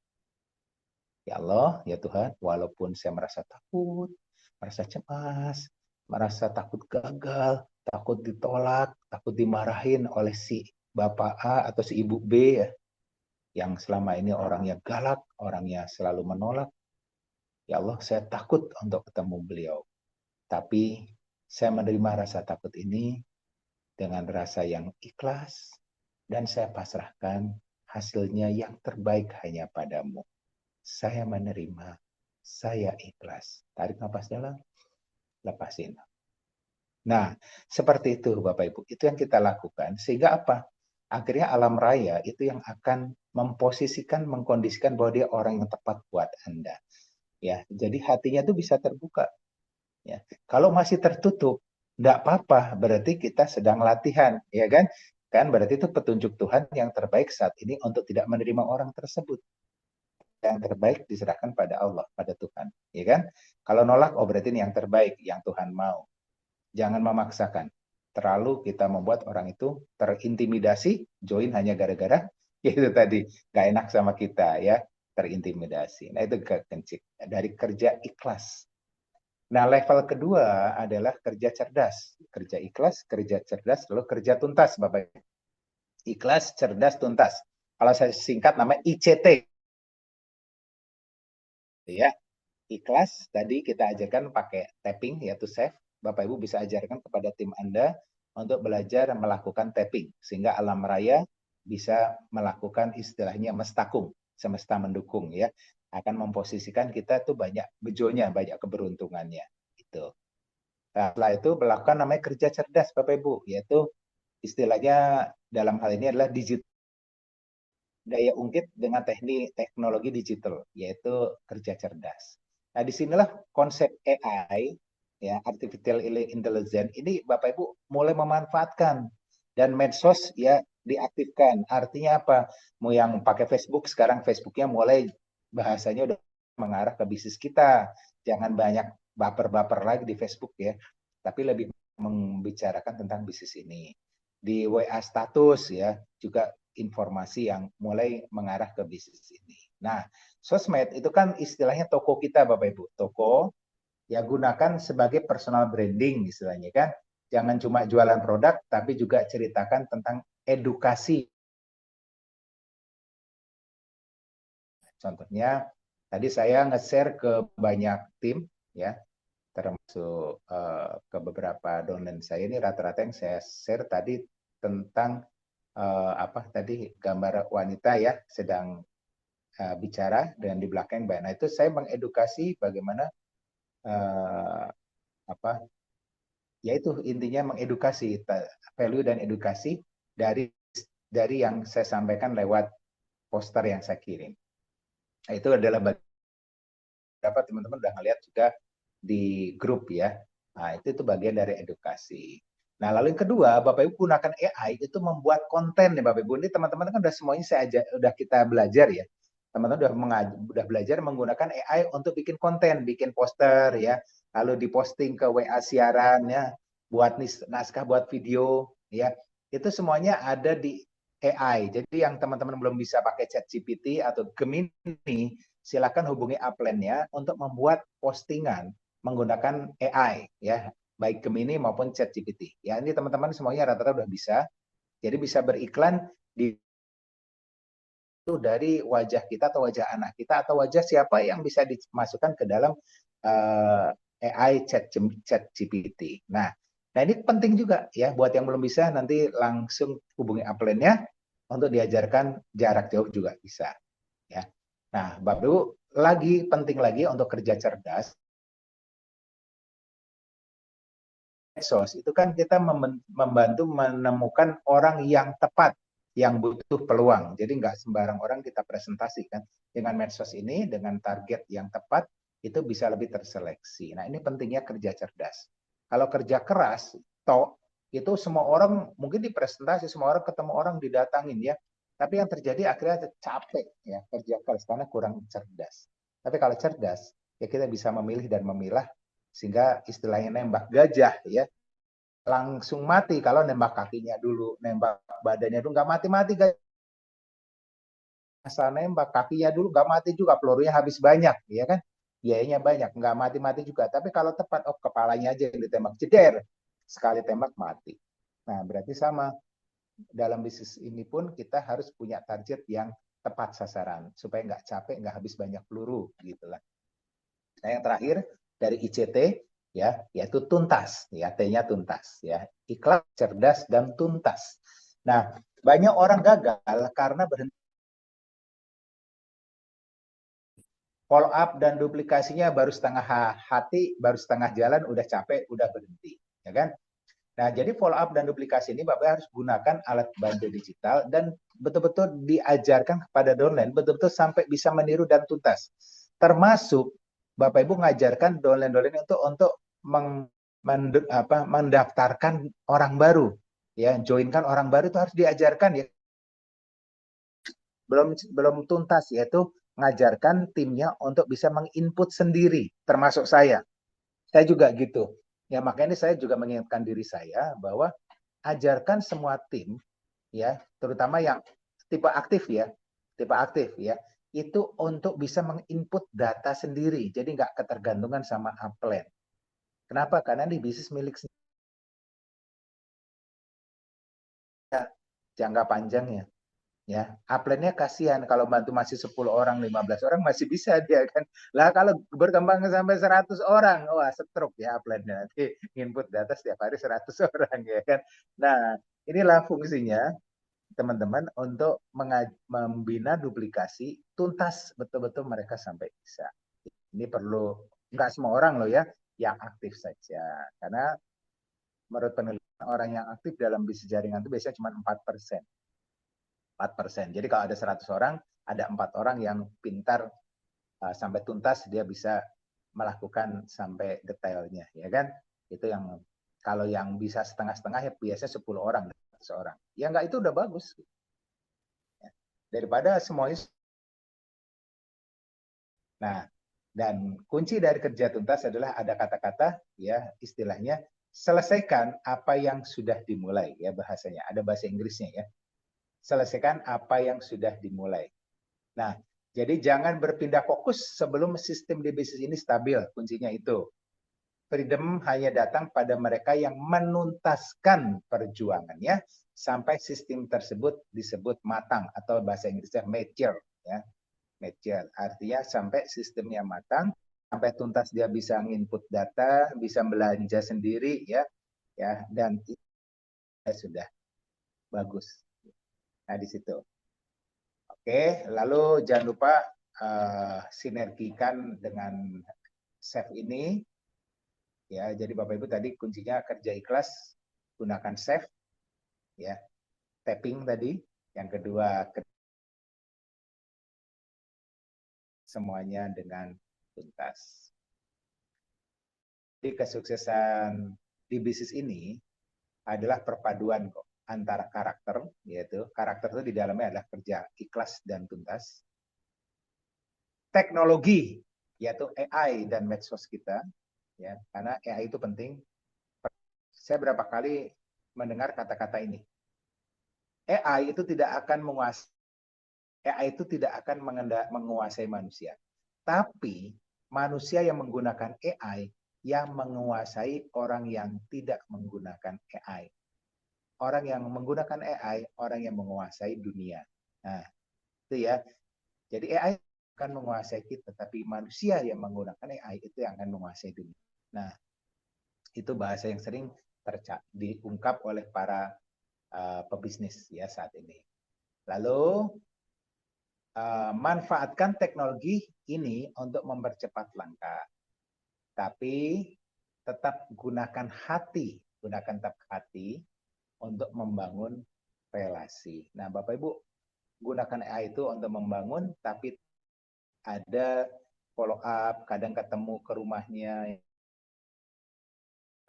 Ya Allah, ya Tuhan, walaupun saya merasa takut, merasa cemas, merasa takut gagal, takut ditolak, takut dimarahin oleh si Bapak A atau si Ibu B ya, yang selama ini orangnya galak, orangnya selalu menolak. Ya Allah, saya takut untuk ketemu beliau. Tapi saya menerima rasa takut ini dengan rasa yang ikhlas dan saya pasrahkan hasilnya yang terbaik hanya padamu. Saya menerima, saya ikhlas. Tarik nafas dalam, lepasin. Nah, seperti itu Bapak Ibu. Itu yang kita lakukan. Sehingga apa? Akhirnya alam raya itu yang akan memposisikan, mengkondisikan bahwa dia orang yang tepat buat Anda. Ya, jadi hatinya itu bisa terbuka. Ya, kalau masih tertutup, enggak apa-apa, berarti kita sedang latihan, ya kan? Kan berarti itu petunjuk Tuhan yang terbaik saat ini untuk tidak menerima orang tersebut. Yang terbaik diserahkan pada Allah, pada Tuhan, ya kan? Kalau nolak, oh berarti ini yang terbaik, yang Tuhan mau. Jangan memaksakan. Terlalu kita membuat orang itu terintimidasi, join hanya gara-gara itu tadi nggak enak sama kita ya, terintimidasi. Nah itu kekencing dari kerja ikhlas. Nah, level kedua adalah kerja cerdas. Kerja ikhlas, kerja cerdas, lalu kerja tuntas, Bapak. Ikhlas, cerdas, tuntas. Kalau saya singkat namanya ICT. Ya, ikhlas tadi kita ajarkan pakai tapping, yaitu save. Bapak Ibu bisa ajarkan kepada tim Anda untuk belajar melakukan tapping. Sehingga alam raya bisa melakukan istilahnya mestakum, semesta mendukung ya. Akan memposisikan kita tuh banyak bejonya, banyak keberuntungannya. Itu. Nah, setelah itu melakukan namanya kerja cerdas Bapak Ibu, yaitu istilahnya dalam hal ini adalah digital, daya ungkit dengan teknologi digital, yaitu kerja cerdas. Nah, disinilah konsep AI, ya, Artificial Intelligence, ini Bapak Ibu mulai memanfaatkan. Dan medsos ya diaktifkan. Artinya apa? Mau yang pakai Facebook, sekarang Facebooknya mulai bahasanya udah mengarah ke bisnis kita. Jangan banyak baper-baper lagi di Facebook ya. Tapi lebih membicarakan tentang bisnis ini. Di WA status ya, juga informasi yang mulai mengarah ke bisnis ini. Nah, sosmed itu kan istilahnya toko kita Bapak Ibu. Toko ya gunakan sebagai personal branding istilahnya kan. Jangan cuma jualan produk, tapi juga ceritakan tentang edukasi. Contohnya, tadi saya nge-share ke banyak tim, ya, termasuk ke beberapa downline saya ini rata-rata yang saya share tadi tentang apa tadi gambar wanita ya sedang bicara dan di belakang baik. Nah itu saya mengedukasi bagaimana apa yaitu intinya mengedukasi value dan edukasi dari yang saya sampaikan lewat poster yang saya kirim. Nah, itu adalah beberapa teman-teman udah ngeliat juga di grup ya. Nah, itu bagian dari edukasi. Nah, lalu yang kedua, Bapak Ibu gunakan AI itu membuat konten nih Bapak Ibu. Ini teman-teman kan udah semuanya udah kita belajar ya. Teman-teman udah belajar menggunakan AI untuk bikin konten, bikin poster ya, lalu diposting ke WA siaran ya, buat naskah, buat video ya. Itu semuanya ada di AI. Jadi yang teman-teman belum bisa pakai ChatGPT atau Gemini, silakan hubungi Upland-nya untuk membuat postingan menggunakan AI ya, baik Gemini maupun ChatGPT. Ya, ini teman-teman semuanya rata-rata udah bisa. Jadi bisa beriklan dari wajah kita atau wajah anak kita atau wajah siapa yang bisa dimasukkan ke dalam AI ChatGPT. Nah, ini penting juga ya buat yang belum bisa, nanti langsung hubungi Upland-nya untuk diajarkan jarak jauh juga bisa ya. Nah, Bapak Ibu, penting lagi untuk kerja cerdas. Medsos itu kan kita membantu menemukan orang yang tepat, yang butuh peluang. Jadi nggak sembarang orang kita presentasikan. Dengan medsos ini, dengan target yang tepat, itu bisa lebih terseleksi. Nah, ini pentingnya kerja cerdas. Kalau kerja keras, itu semua orang mungkin dipresentasi, semua orang ketemu orang didatangin ya. Tapi yang terjadi akhirnya capek ya kerja keras karena kurang cerdas. Tapi kalau cerdas, ya kita bisa memilih dan memilah, sehingga istilahnya nembak gajah ya langsung mati. Kalau nembak kakinya dulu, nembak badannya dulu nggak mati-mati gajah. Asal nembak kakinya dulu nggak mati juga, pelurunya habis banyak ya kan, biayanya banyak, nggak mati-mati juga. Tapi kalau tepat, kepalanya aja yang ditembak, jeder, sekali tembak mati. Nah, berarti sama dalam bisnis ini pun kita harus punya target yang tepat sasaran supaya nggak capek, nggak habis banyak peluru gitulah. Nah, yang terakhir dari ICT ya, yaitu tuntas ya, T-nya tuntas ya, ikhlas, cerdas, dan tuntas. Nah, banyak orang gagal karena berhenti. Follow up dan duplikasinya baru setengah hati, baru setengah jalan, udah capek, udah berhenti ya kan. Nah, jadi follow up dan duplikasi ini Bapak harus gunakan alat bantu digital dan betul-betul diajarkan kepada downline, betul-betul sampai bisa meniru dan tuntas. Termasuk Bapak Ibu ngajarkan downline untuk mendaftarkan orang baru. Ya, joinkan orang baru itu harus diajarkan ya. Belum tuntas, yaitu ngajarkan timnya untuk bisa menginput sendiri, termasuk saya. Saya juga gitu. Ya, makanya saya juga mengingatkan diri saya bahwa ajarkan semua tim ya, terutama yang tipe aktif ya, itu untuk bisa menginput data sendiri, jadi nggak ketergantungan sama Upland. Kenapa? Karena di bisnis milik jangka panjangnya ya. Upland-nya kasihan kalau bantu masih 10 orang, 15 orang masih bisa dia kan. Lah kalau berkembang sampai 100 orang, wah stroke ya Upland-nya. Nanti input data setiap hari 100 orang ya kan. Nah, inilah fungsinya teman-teman untuk membina duplikasi tuntas, betul-betul mereka sampai bisa. Ini perlu, nggak semua orang loh ya yang aktif saja, karena menurut penelitian orang yang aktif dalam bisnis jaringan itu biasanya cuma 4%. 4%. Jadi kalau ada 100 orang, ada 4 orang yang pintar sampai tuntas, dia bisa melakukan sampai detailnya ya kan. Itu yang, kalau yang bisa setengah-setengah ya biasanya 10 orang, seorang. Ya enggak, itu udah bagus. Daripada semuanya. Nah, dan kunci dari kerja tuntas adalah ada kata-kata ya, istilahnya selesaikan apa yang sudah dimulai ya, bahasanya. Ada bahasa Inggrisnya ya. Selesaikan apa yang sudah dimulai. Nah, jadi jangan berpindah fokus sebelum sistem di bisnis ini stabil. Kuncinya itu. Freedom hanya datang pada mereka yang menuntaskan perjuangannya sampai sistem tersebut disebut matang, atau bahasa Inggrisnya mature ya. Mature artinya sampai sistemnya matang, sampai tuntas dia bisa nginput data, bisa belanja sendiri ya, dan itu sudah bagus. Nah, di situ. Oke, lalu jangan lupa sinergikan dengan Chef ini. Ya, jadi Bapak Ibu tadi kuncinya kerja ikhlas, gunakan Chef ya. Tapping tadi, yang kedua semuanya dengan tuntas. Jadi kesuksesan di bisnis ini adalah perpaduan kok antara karakter, yaitu karakter itu di dalamnya adalah kerja ikhlas dan tuntas. Teknologi, yaitu AI dan medsos kita, ya, karena AI itu penting. Saya berapa kali mendengar kata-kata ini. AI itu tidak akan menguasai manusia. Tapi manusia yang menggunakan AI yang menguasai orang yang tidak menggunakan AI. Orang yang menggunakan AI, orang yang menguasai dunia. Nah, itu ya. Jadi AI akan menguasai kita, tapi manusia yang menggunakan AI itu yang akan menguasai dunia. Nah, itu bahasa yang sering diungkap oleh para pebisnis ya saat ini. Lalu manfaatkan teknologi ini untuk mempercepat langkah. Tapi tetap gunakan hati untuk membangun relasi. Nah, Bapak Ibu, gunakan AI itu untuk membangun, tapi ada follow up, kadang ketemu ke rumahnya,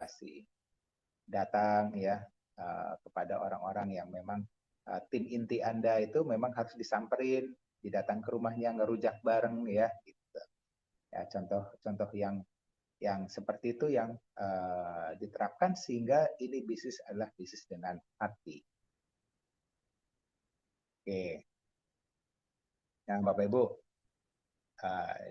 kasih datang ya kepada orang-orang yang memang tim inti Anda itu memang harus disamperin, didatang ke rumahnya, ngerujak bareng ya, gitu. Ya, contoh yang seperti itu yang diterapkan sehingga ini bisnis adalah bisnis dengan hati. Oke. Nah, Bapak Ibu,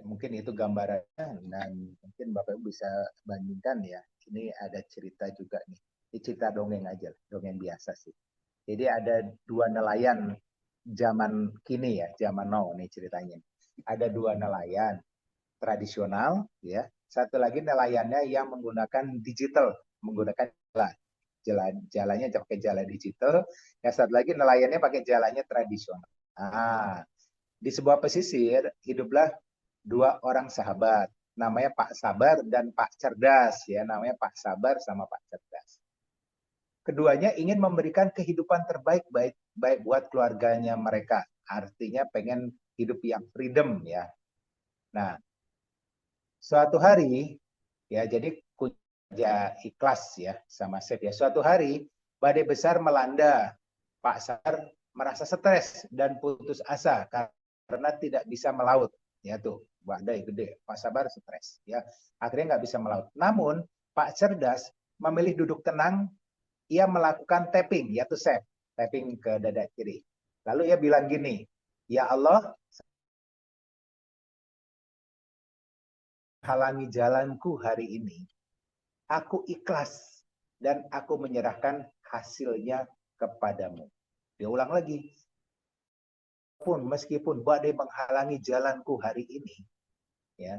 mungkin itu gambarannya dan mungkin Bapak Ibu bisa bandingkan ya. Ini ada cerita juga nih. Ini cerita dongeng aja, dongeng biasa sih. Jadi ada dua nelayan zaman kini ya, zaman now nih ceritanya. Ada dua nelayan tradisional ya. Satu lagi nelayannya yang menggunakan digital, menggunakan jalannya pakai jalan digital. Yang satu lagi nelayannya pakai jalannya tradisional. Nah, di sebuah pesisir hiduplah dua orang sahabat, namanya Pak Sabar dan Pak Cerdas ya, namanya Pak Sabar sama Pak Cerdas. Keduanya ingin memberikan kehidupan terbaik baik buat keluarganya mereka. Artinya pengen hidup yang freedom ya. Nah, suatu hari ya, jadi kerja ikhlas ya sama Chef ya. Suatu hari badai besar melanda. Pak Sabar merasa stres dan putus asa karena tidak bisa melaut. Ya tuh, badai gede. Pak Sabar stres ya. Akhirnya nggak bisa melaut. Namun Pak Cerdas memilih duduk tenang. Ia melakukan tapping, yaitu Chef, tapping ke dada kiri. Lalu ia bilang gini, ya Allah, halangi jalanku hari ini. Aku ikhlas dan aku menyerahkan hasilnya kepadamu. Dia ulang lagi. Meskipun badai menghalangi jalanku hari ini, ya,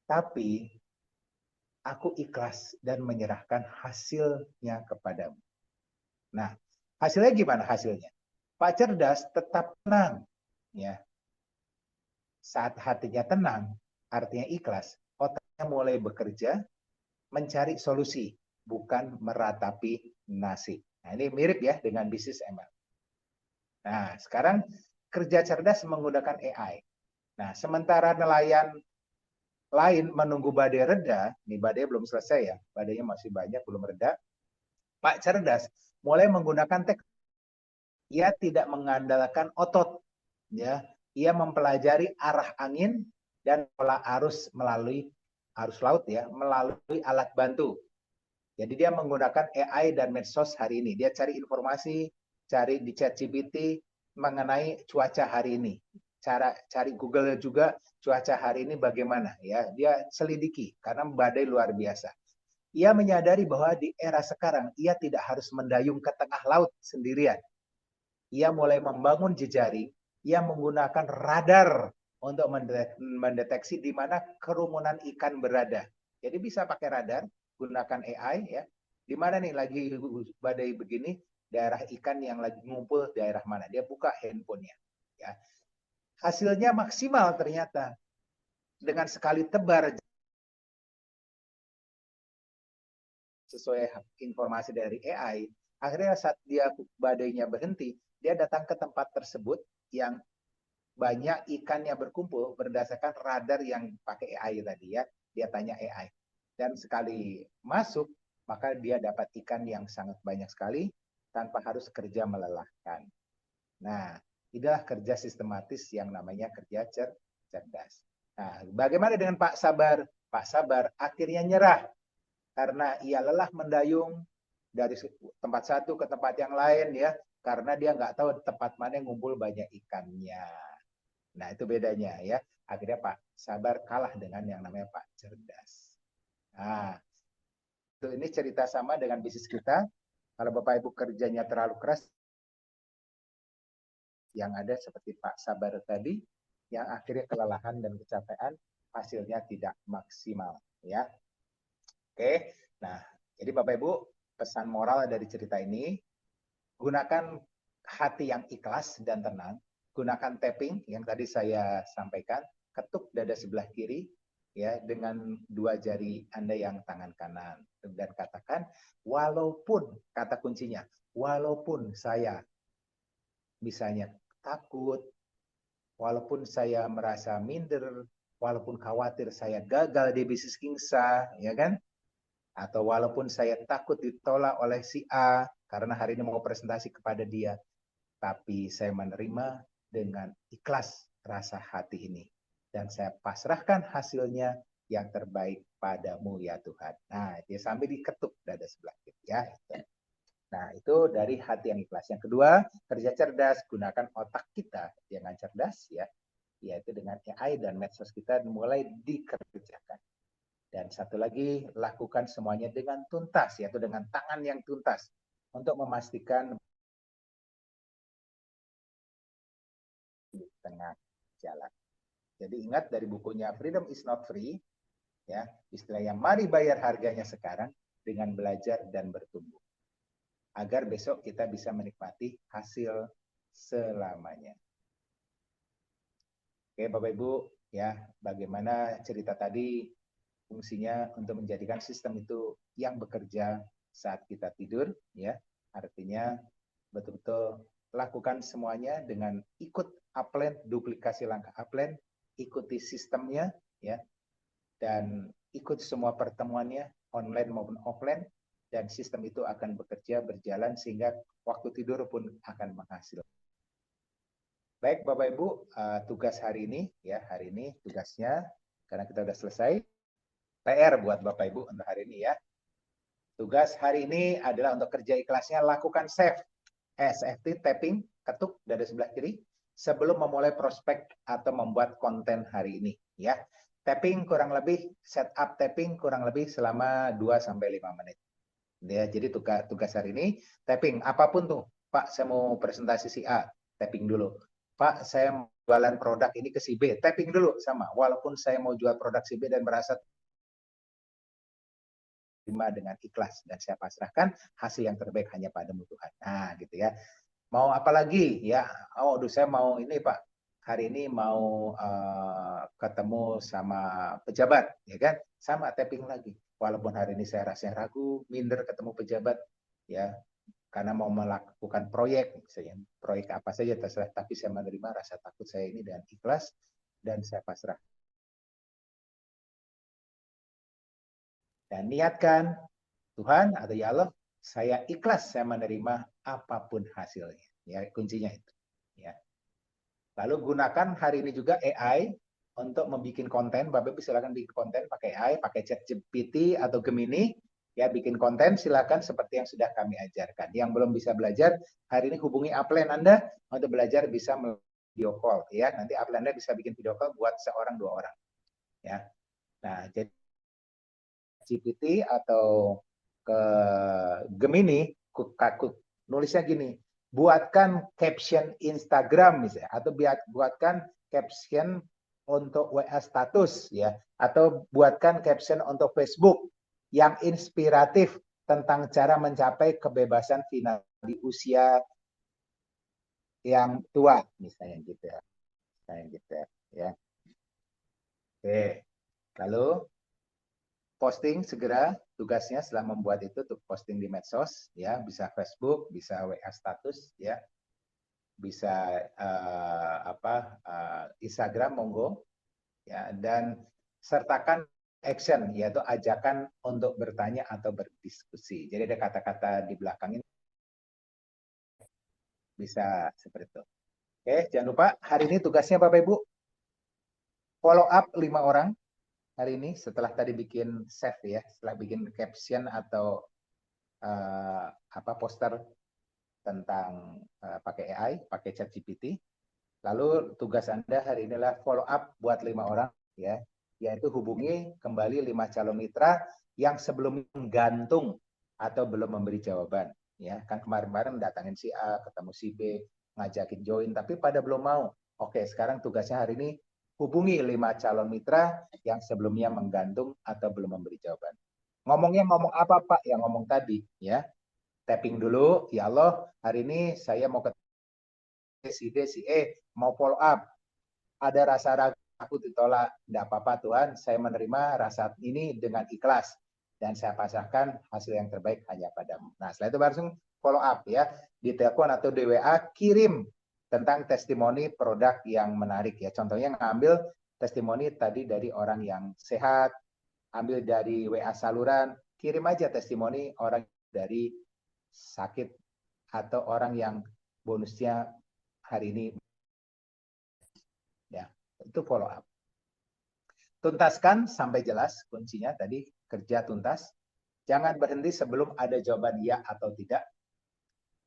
tapi aku ikhlas dan menyerahkan hasilnya kepadamu. Nah, hasilnya gimana hasilnya? Pak Cerdas tetap tenang, ya. Saat hatinya tenang, artinya ikhlas, otaknya mulai bekerja, mencari solusi, bukan meratapi nasib. Nah, ini mirip ya dengan bisnis ML. Nah, sekarang kerja cerdas menggunakan AI. Nah, sementara nelayan lain menunggu badai reda, nih badai belum selesai ya, badainya masih banyak, belum reda. Pak Cerdas mulai menggunakan teknik. Ia tidak mengandalkan otot, ya. Ia mempelajari arah angin dan pola arus melalui arus laut ya, melalui alat bantu. Jadi dia menggunakan AI dan medsos hari ini. Dia cari informasi, cari di ChatGPT mengenai cuaca hari ini. Cari Google juga cuaca hari ini bagaimana ya. Dia selidiki karena badai luar biasa. Ia menyadari bahwa di era sekarang ia tidak harus mendayung ke tengah laut sendirian. Ia mulai membangun jejaring. Ia menggunakan radar untuk mendeteksi di mana kerumunan ikan berada. Jadi bisa pakai radar, gunakan AI ya. Di mana nih lagi badai begini, daerah ikan yang lagi ngumpul daerah mana. Dia buka handphonenya. Ya. Hasilnya maksimal ternyata. Dengan sekali tebar sesuai informasi dari AI, akhirnya saat dia badainya berhenti, dia datang ke tempat tersebut yang banyak ikan yang berkumpul berdasarkan radar yang pakai AI tadi ya. Dia tanya AI. Dan sekali masuk, maka dia dapat ikan yang sangat banyak sekali tanpa harus kerja melelahkan. Nah, inilah kerja sistematis yang namanya kerja cerdas. Nah, bagaimana dengan Pak Sabar? Pak Sabar akhirnya nyerah karena ia lelah mendayung dari tempat satu ke tempat yang lain ya, karena dia nggak tahu tempat mana yang ngumpul banyak ikannya. Nah, itu bedanya ya. Akhirnya Pak Sabar kalah dengan yang namanya Pak Cerdas. Nah, ini cerita sama dengan bisnis kita. Kalau Bapak Ibu kerjanya terlalu keras, yang ada seperti Pak Sabar tadi, yang akhirnya kelelahan dan kecapean, hasilnya tidak maksimal. Ya, oke. Nah, jadi Bapak Ibu, pesan moral dari cerita ini, gunakan hati yang ikhlas dan tenang. Gunakan tapping yang tadi saya sampaikan, ketuk dada sebelah kiri ya dengan dua jari Anda yang tangan kanan dan katakan walaupun, kata kuncinya, walaupun saya misalnya takut, walaupun saya merasa minder, walaupun khawatir saya gagal di bisnis Kingsa, ya kan? Atau walaupun saya takut ditolak oleh si A karena hari ini mau presentasi kepada dia, tapi saya menerima dengan ikhlas rasa hati ini. Dan saya pasrahkan hasilnya yang terbaik padamu ya Tuhan. Nah, dia sambil diketuk dada sebelah kiri ya. Nah, itu dari hati yang ikhlas. Yang kedua, kerja cerdas, gunakan otak kita dengan cerdas ya, yaitu dengan AI dan medsos kita mulai dikerjakan. Dan satu lagi, lakukan semuanya dengan tuntas, yaitu dengan tangan yang tuntas untuk memastikan di tengah jalan. Jadi ingat dari bukunya Freedom is not free, ya, istilahnya mari bayar harganya sekarang dengan belajar dan bertumbuh. Agar besok kita bisa menikmati hasil selamanya. Oke Bapak Ibu, ya bagaimana cerita tadi fungsinya untuk menjadikan sistem itu yang bekerja saat kita tidur, ya artinya betul-betul lakukan semuanya dengan ikut upline, duplikasi langkah upline, ikuti sistemnya, ya dan ikut semua pertemuannya online maupun offline, dan sistem itu akan bekerja berjalan sehingga waktu tidur pun akan menghasilkan. Baik Bapak Ibu, tugas hari ini ya, hari ini tugasnya karena kita sudah selesai. PR buat Bapak Ibu untuk hari ini ya. Tugas hari ini adalah untuk kerja ikhlasnya lakukan SFT tapping, ketuk dari sebelah kiri sebelum memulai prospek atau membuat konten hari ini ya. Tapping kurang lebih, setup tapping kurang lebih selama 2 sampai 5 menit. Ya, jadi tugas hari ini tapping apapun tuh. Pak, saya mau presentasi si A, tapping dulu. Pak, saya mau jualan produk ini ke si B, tapping dulu sama. Walaupun saya mau jual produk si B dan merasa terima dengan ikhlas dan saya pasrahkan hasil yang terbaik hanya padamu Tuhan. Nah, gitu ya. Mau apa lagi ya? Oh, aduh saya mau ini Pak. Hari ini mau ketemu sama pejabat, ya kan? Sama tapping lagi. Walaupun hari ini saya rasanya ragu, minder ketemu pejabat, ya, karena mau melakukan proyek, misalnya proyek apa saja terserah, tapi saya menerima rasa takut saya ini dengan ikhlas dan saya pasrah. Dan niatkan, Tuhan atau ya Allah, saya ikhlas saya menerima apapun hasilnya. Ya, kuncinya itu. Ya. Lalu gunakan hari ini juga AI untuk membuat konten. Bapak Ibu silakan bikin konten pakai AI, pakai ChatGPT atau Gemini. Ya, bikin konten silakan seperti yang sudah kami ajarkan. Yang belum bisa belajar, hari ini hubungi upline Anda untuk belajar bisa video call. Ya, nanti upline Anda bisa bikin video call buat seorang 2 orang. Ya. Nah, jadi GPT atau ke Gemini, nulisnya gini, buatkan caption Instagram misalnya, atau buatkan caption untuk WA status ya, atau buatkan caption untuk Facebook yang inspiratif tentang cara mencapai kebebasan finansial di usia yang tua misalnya gitu ya. Misalnya gitu ya. Oke. Lalu posting segera, tugasnya setelah membuat itu untuk posting di medsos ya, bisa Facebook, bisa WA status ya. bisa Instagram monggo ya, dan sertakan action, yaitu ajakan untuk bertanya atau berdiskusi. Jadi ada kata-kata di belakang ini bisa seperti itu. Oke, jangan lupa hari ini tugasnya Bapak Ibu follow up 5 orang hari ini setelah tadi bikin save ya, setelah bikin caption atau poster tentang pakai AI, pakai ChatGPT. Lalu tugas Anda hari inilah follow up buat 5 orang ya, yaitu hubungi kembali 5 calon mitra yang sebelum gantung atau belum memberi jawaban ya. Kan kemarin-kemarin datangin si A, ketemu si B, ngajakin join tapi pada belum mau. Oke, sekarang tugasnya hari ini hubungi 5 calon mitra yang sebelumnya menggantung atau belum memberi jawaban. Ngomongnya ngomong apa Pak? Yang ngomong tadi ya. Tapping dulu, ya Allah, hari ini saya mau ke si D, si E, mau follow up. Ada rasa ragu, aku ditolak. Tidak apa-apa Tuhan, saya menerima rasa ini dengan ikhlas. Dan saya pasrahkan hasil yang terbaik hanya padamu. Nah, setelah itu langsung follow up ya. Di telepon atau di WA, kirim tentang testimoni produk yang menarik ya. Contohnya ngambil testimoni tadi dari orang yang sehat, ambil dari WA saluran, kirim aja testimoni orang dari sakit atau orang yang bonusnya hari ini ya, itu follow up. Tuntaskan sampai jelas kuncinya tadi, kerja tuntas. Jangan berhenti sebelum ada jawaban ya atau tidak.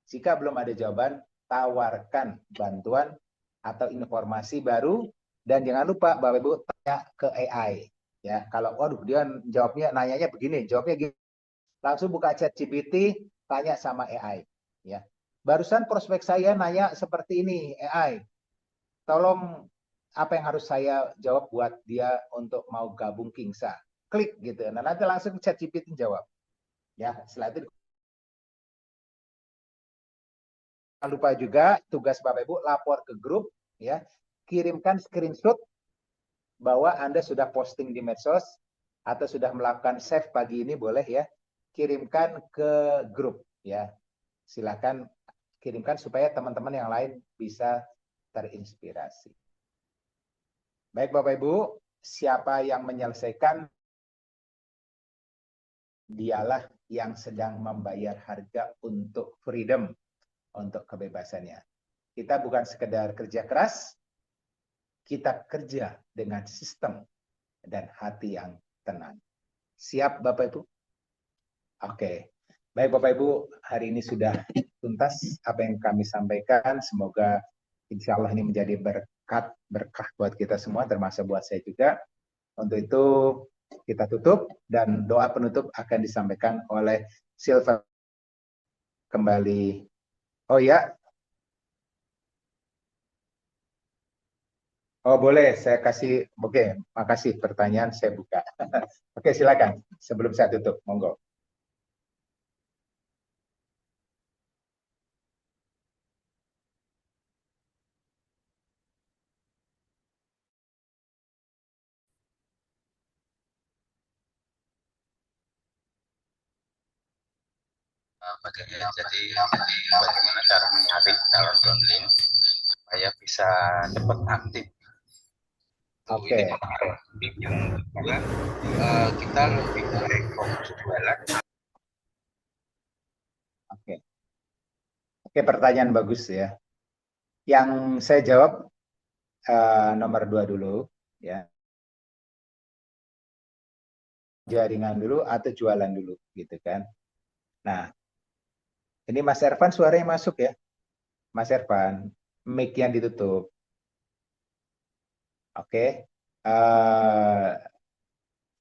Jika belum ada jawaban, tawarkan bantuan atau informasi baru, dan jangan lupa Bapak Ibu tanya ke AI ya. Kalau waduh dia jawabnya nanyanya begini, jawabnya gini, langsung buka ChatGPT, tanya sama AI ya. Barusan prospek saya nanya seperti ini, AI tolong apa yang harus saya jawab buat dia untuk mau gabung Kingsa. Klik gitu. Nah, nanti langsung ChatGPT jawab. Ya, setelah itu jangan lupa juga tugas Bapak Ibu lapor ke grup ya. Kirimkan screenshot bahwa Anda sudah posting di medsos atau sudah melakukan save pagi ini, boleh ya. Kirimkan ke grup ya. Silakan kirimkan supaya teman-teman yang lain bisa terinspirasi. Baik Bapak Ibu, siapa yang menyelesaikan, dialah yang sedang membayar harga untuk freedom, untuk kebebasannya. Kita bukan sekedar kerja keras, kita kerja dengan sistem dan hati yang tenang. Siap Bapak Ibu? Oke. Baik Bapak Ibu, hari ini sudah tuntas apa yang kami sampaikan. Semoga insya Allah ini menjadi berkah buat kita semua, termasuk buat saya juga. Untuk itu kita tutup dan doa penutup akan disampaikan oleh Silva kembali. Oh ya, oh boleh saya kasih. Oke, makasih pertanyaan saya buka. Oke silakan sebelum saya tutup, monggo. Jadi bagaimana cara menyaring calon downlink supaya bisa cepat aktif. Oke. Yang kedua, kita lebih baik fokus jualan. Oke. Oke, pertanyaan bagus ya. Yang saya jawab nomor 2 dulu ya. Jaringan dulu atau jualan dulu gitu kan. Nah, ini Mas Ervan suaranya masuk ya. Mas Ervan, mic-nya ditutup. Oke.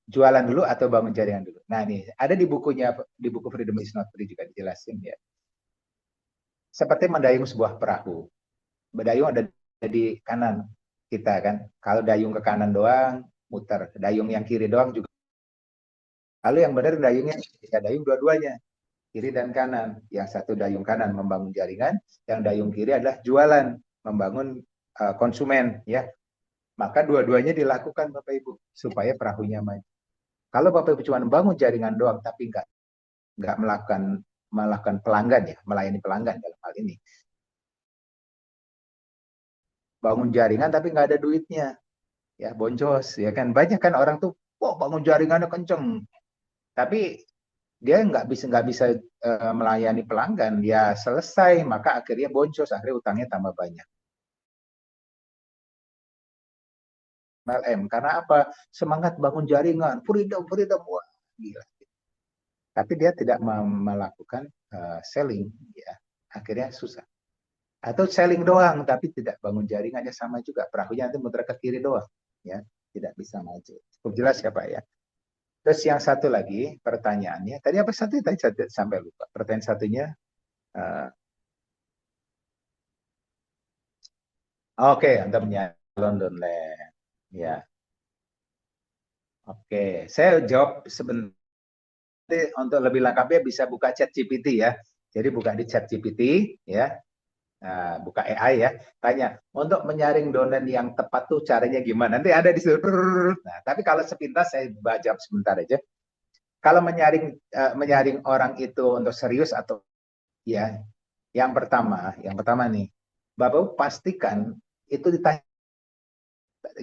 Jualan dulu atau bangun jaringan dulu. Nah, ini ada di bukunya, di buku Freedom is Not Free juga dijelasin ya. Seperti mendayung sebuah perahu. Berdayung ada di kanan kita kan. Kalau dayung ke kanan doang, muter. Dayung yang kiri doang juga. Lalu yang benar dayungnya, ya dayung dua-duanya. Kiri dan kanan. Yang satu dayung kanan membangun jaringan, yang dayung kiri adalah jualan, membangun konsumen ya. Maka dua-duanya dilakukan Bapak Ibu supaya perahunya maju. Kalau Bapak Ibu cuma membangun jaringan doang tapi nggak melakukan pelanggan ya, melayani pelanggan dalam hal ini, bangun jaringan tapi nggak ada duitnya, ya boncos, ya kan. Banyak kan orang tuh, wah bangun jaringannya kenceng, tapi dia nggak bisa melayani pelanggan, ya selesai, maka akhirnya boncos, akhirnya utangnya tambah banyak. MLM karena apa? Semangat bangun jaringan, freedom, freedom, wah gila. Tapi dia tidak melakukan selling, ya akhirnya susah. Atau selling doang, tapi tidak bangun jaringannya, sama juga, perahunya nanti muter ke kiri doang, ya tidak bisa maju. Cukup jelas ya Pak ya. Terus yang satu lagi pertanyaannya, tadi apa satu tadi sampai lupa. Pertanyaan satunya, uh, oke, untuk menyanyi London Land. Ya, oke. Saya jawab sebentar. Untuk lebih lengkapnya bisa buka chat GPT ya. Jadi buka di chat GPT ya. Nah, buka AI ya, tanya untuk menyaring donen yang tepat tuh caranya gimana. Nanti ada di situ. Nah, tapi kalau sepintas saya jawab sebentar aja. Kalau menyaring orang itu untuk serius atau ya, yang pertama nih, Bapak pastikan itu ditanya,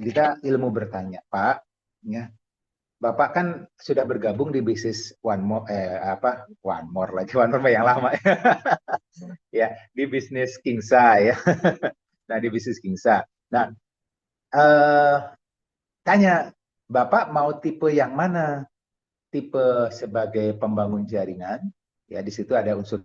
kita ilmu bertanya, Pak, ya. Bapak kan sudah bergabung di bisnis One More One More lagi, One More yang lama ya, di bisnis Kingsa ya. Nah, di bisnis Kingsa. Nah, tanya, Bapak mau tipe yang mana? Tipe sebagai pembangun jaringan, ya di situ ada unsur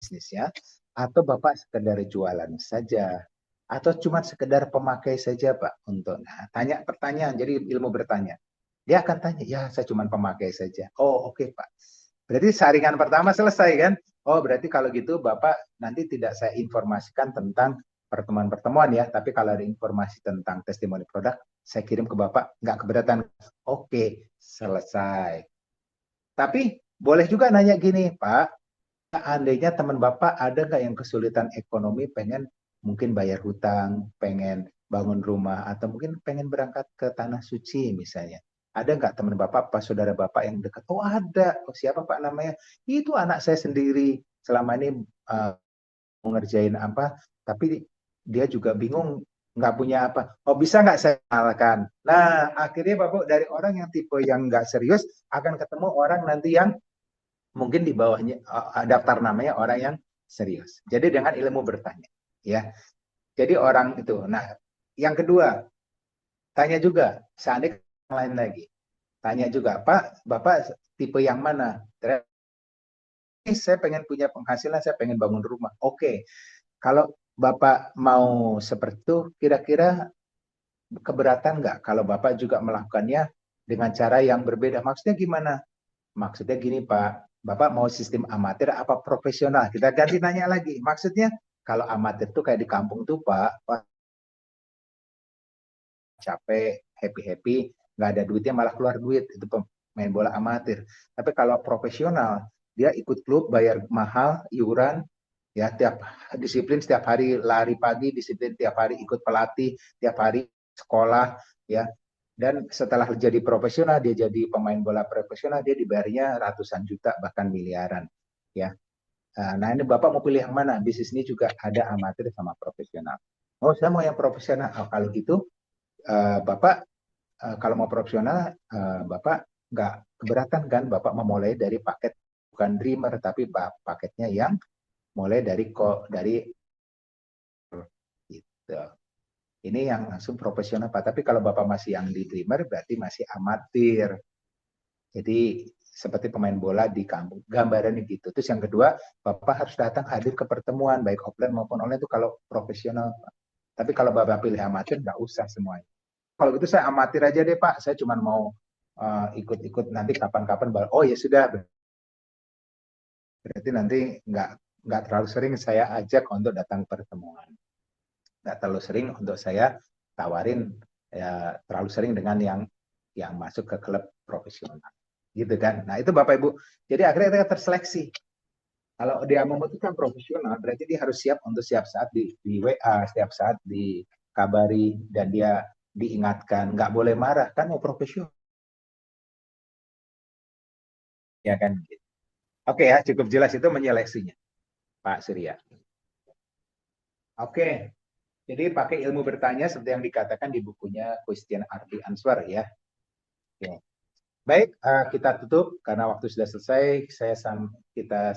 bisnisnya, atau Bapak sekedar jualan saja, atau cuma sekedar pemakai saja Pak untuk. Nah, tanya pertanyaan, jadi ilmu bertanya. Dia akan tanya, ya saya cuma pemakai saja. Oh oke Pak. Berarti saringan pertama selesai kan? Oh berarti kalau gitu Bapak nanti tidak saya informasikan tentang pertemuan-pertemuan ya, tapi kalau ada informasi tentang testimoni produk, saya kirim ke Bapak, nggak keberatan. Oke, selesai. Tapi boleh juga nanya gini, Pak, andainya teman Bapak ada nggak yang kesulitan ekonomi, pengen mungkin bayar hutang, pengen bangun rumah, atau mungkin pengen berangkat ke Tanah Suci misalnya. Ada nggak teman Bapak, pas saudara Bapak yang dekat? Oh ada. Oh, siapa Pak namanya? Itu anak saya sendiri. Selama ini mengerjain apa, tapi dia juga bingung, nggak punya apa. Oh bisa nggak saya kenalkan? Nah akhirnya Bapak dari orang yang tipe yang nggak serius akan ketemu orang nanti yang mungkin di bawahnya daftar namanya orang yang serius. Jadi dengan ilmu bertanya, ya. Jadi orang itu. Nah, yang kedua, tanya juga, seandainya lain lagi. Tanya juga, Pak, Bapak tipe yang mana? Saya pengen punya penghasilan, saya pengen bangun rumah. Oke, kalau Bapak mau seperti itu, kira-kira keberatan nggak kalau Bapak juga melakukannya dengan cara yang berbeda? Maksudnya gimana? Maksudnya gini Pak, Bapak mau sistem amatir apa profesional? Kita ganti nanya lagi. Maksudnya kalau amatir tuh kayak di kampung tuh Pak capek, happy-happy, nggak ada duitnya malah keluar duit. Itu pemain bola amatir. Tapi kalau profesional, dia ikut klub, bayar mahal, iuran, ya tiap disiplin, setiap hari lari pagi, disiplin tiap hari ikut pelatih, tiap hari sekolah, ya. Dan setelah jadi profesional, dia jadi pemain bola profesional, dia dibayarnya ratusan juta, bahkan miliaran. Ya. Nah ini Bapak mau pilih yang mana? Bisnis ini juga ada amatir sama profesional. Oh saya mau yang profesional. Oh, kalau gitu Bapak kalau mau profesional, Bapak nggak keberatan kan? Bapak memulai dari paket bukan dreamer, tapi paketnya yang mulai dari gitu. Ini yang langsung profesional Pak. Tapi kalau Bapak masih yang di dreamer berarti masih amatir. Jadi seperti pemain bola di kampung. Gambarannya gitu. Terus yang kedua, Bapak harus datang hadir ke pertemuan baik offline maupun online itu kalau profesional Pak. Tapi kalau Bapak pilih amatir nggak usah semuanya. Kalau gitu saya amatir aja deh Pak. Saya cuma mau ikut-ikut nanti kapan-kapan. Oh ya sudah. Berarti nanti nggak terlalu sering saya ajak untuk datang pertemuan. Nggak terlalu sering untuk saya tawarin ya, terlalu sering dengan yang masuk ke klub profesional gitu kan. Nah itu Bapak Ibu, jadi akhirnya kita terseleksi. Kalau dia membutuhkan profesional berarti dia harus siap untuk setiap saat di WA, setiap saat dikabari, dan dia diingatkan, nggak boleh marah kan, mau profesional ya kan. Oke ya, cukup jelas itu menyeleksinya Pak Surya. Oke. Jadi pakai ilmu bertanya seperti yang dikatakan di bukunya Question Arti Answer ya. Oke. Baik, kita tutup karena waktu sudah selesai. Kita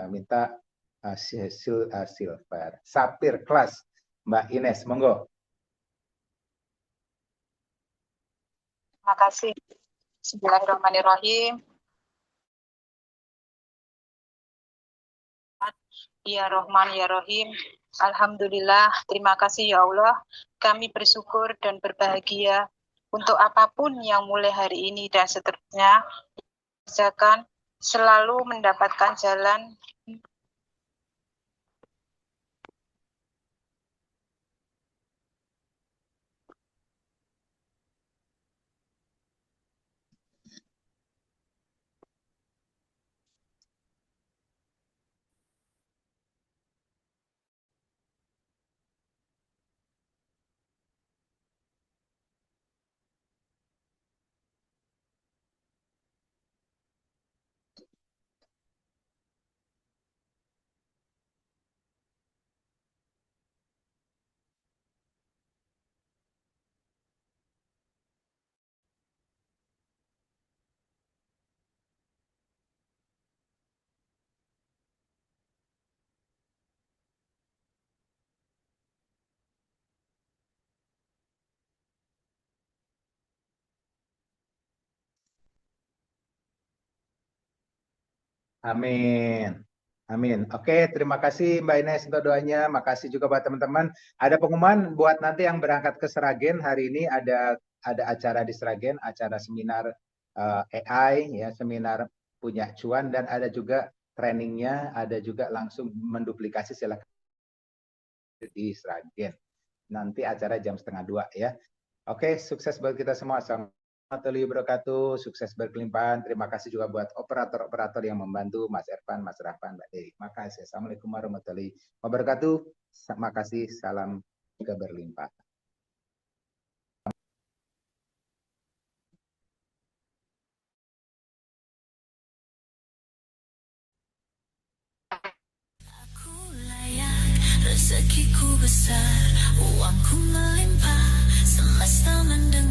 minta Sapir kelas Mbak Ines, monggo. Terima kasih. Bismillahirrahmanirrahim. Ya Rahman, Ya Rahim. Alhamdulillah, terima kasih ya Allah. Kami bersyukur dan berbahagia untuk apapun yang mulai hari ini dan seterusnya kerjakan, selalu mendapatkan jalan Amin. Amin. Oke, terima kasih Mbak Ines untuk doanya. Makasih juga buat teman-teman. Ada pengumuman buat nanti yang berangkat ke Sragen hari ini ada acara di Sragen, acara seminar AI ya, seminar punya cuan dan ada juga trainingnya, ada juga langsung menduplikasi silakan di Sragen. Nanti acara jam 1:30 ya. Oke, sukses buat kita semua. Assalamualaikum warahmatullahi wabarakatuh. Sukses berkelimpahan. Terima kasih juga buat operator-operator yang membantu Mas Ervan, Mas Rahman, Mbak Dewi. Makasih. Assalamualaikum warahmatullahi wabarakatuh. Terima kasih. Salam keberlimpahan. Rezekiku besar, uangku melimpah, semesta mendengar.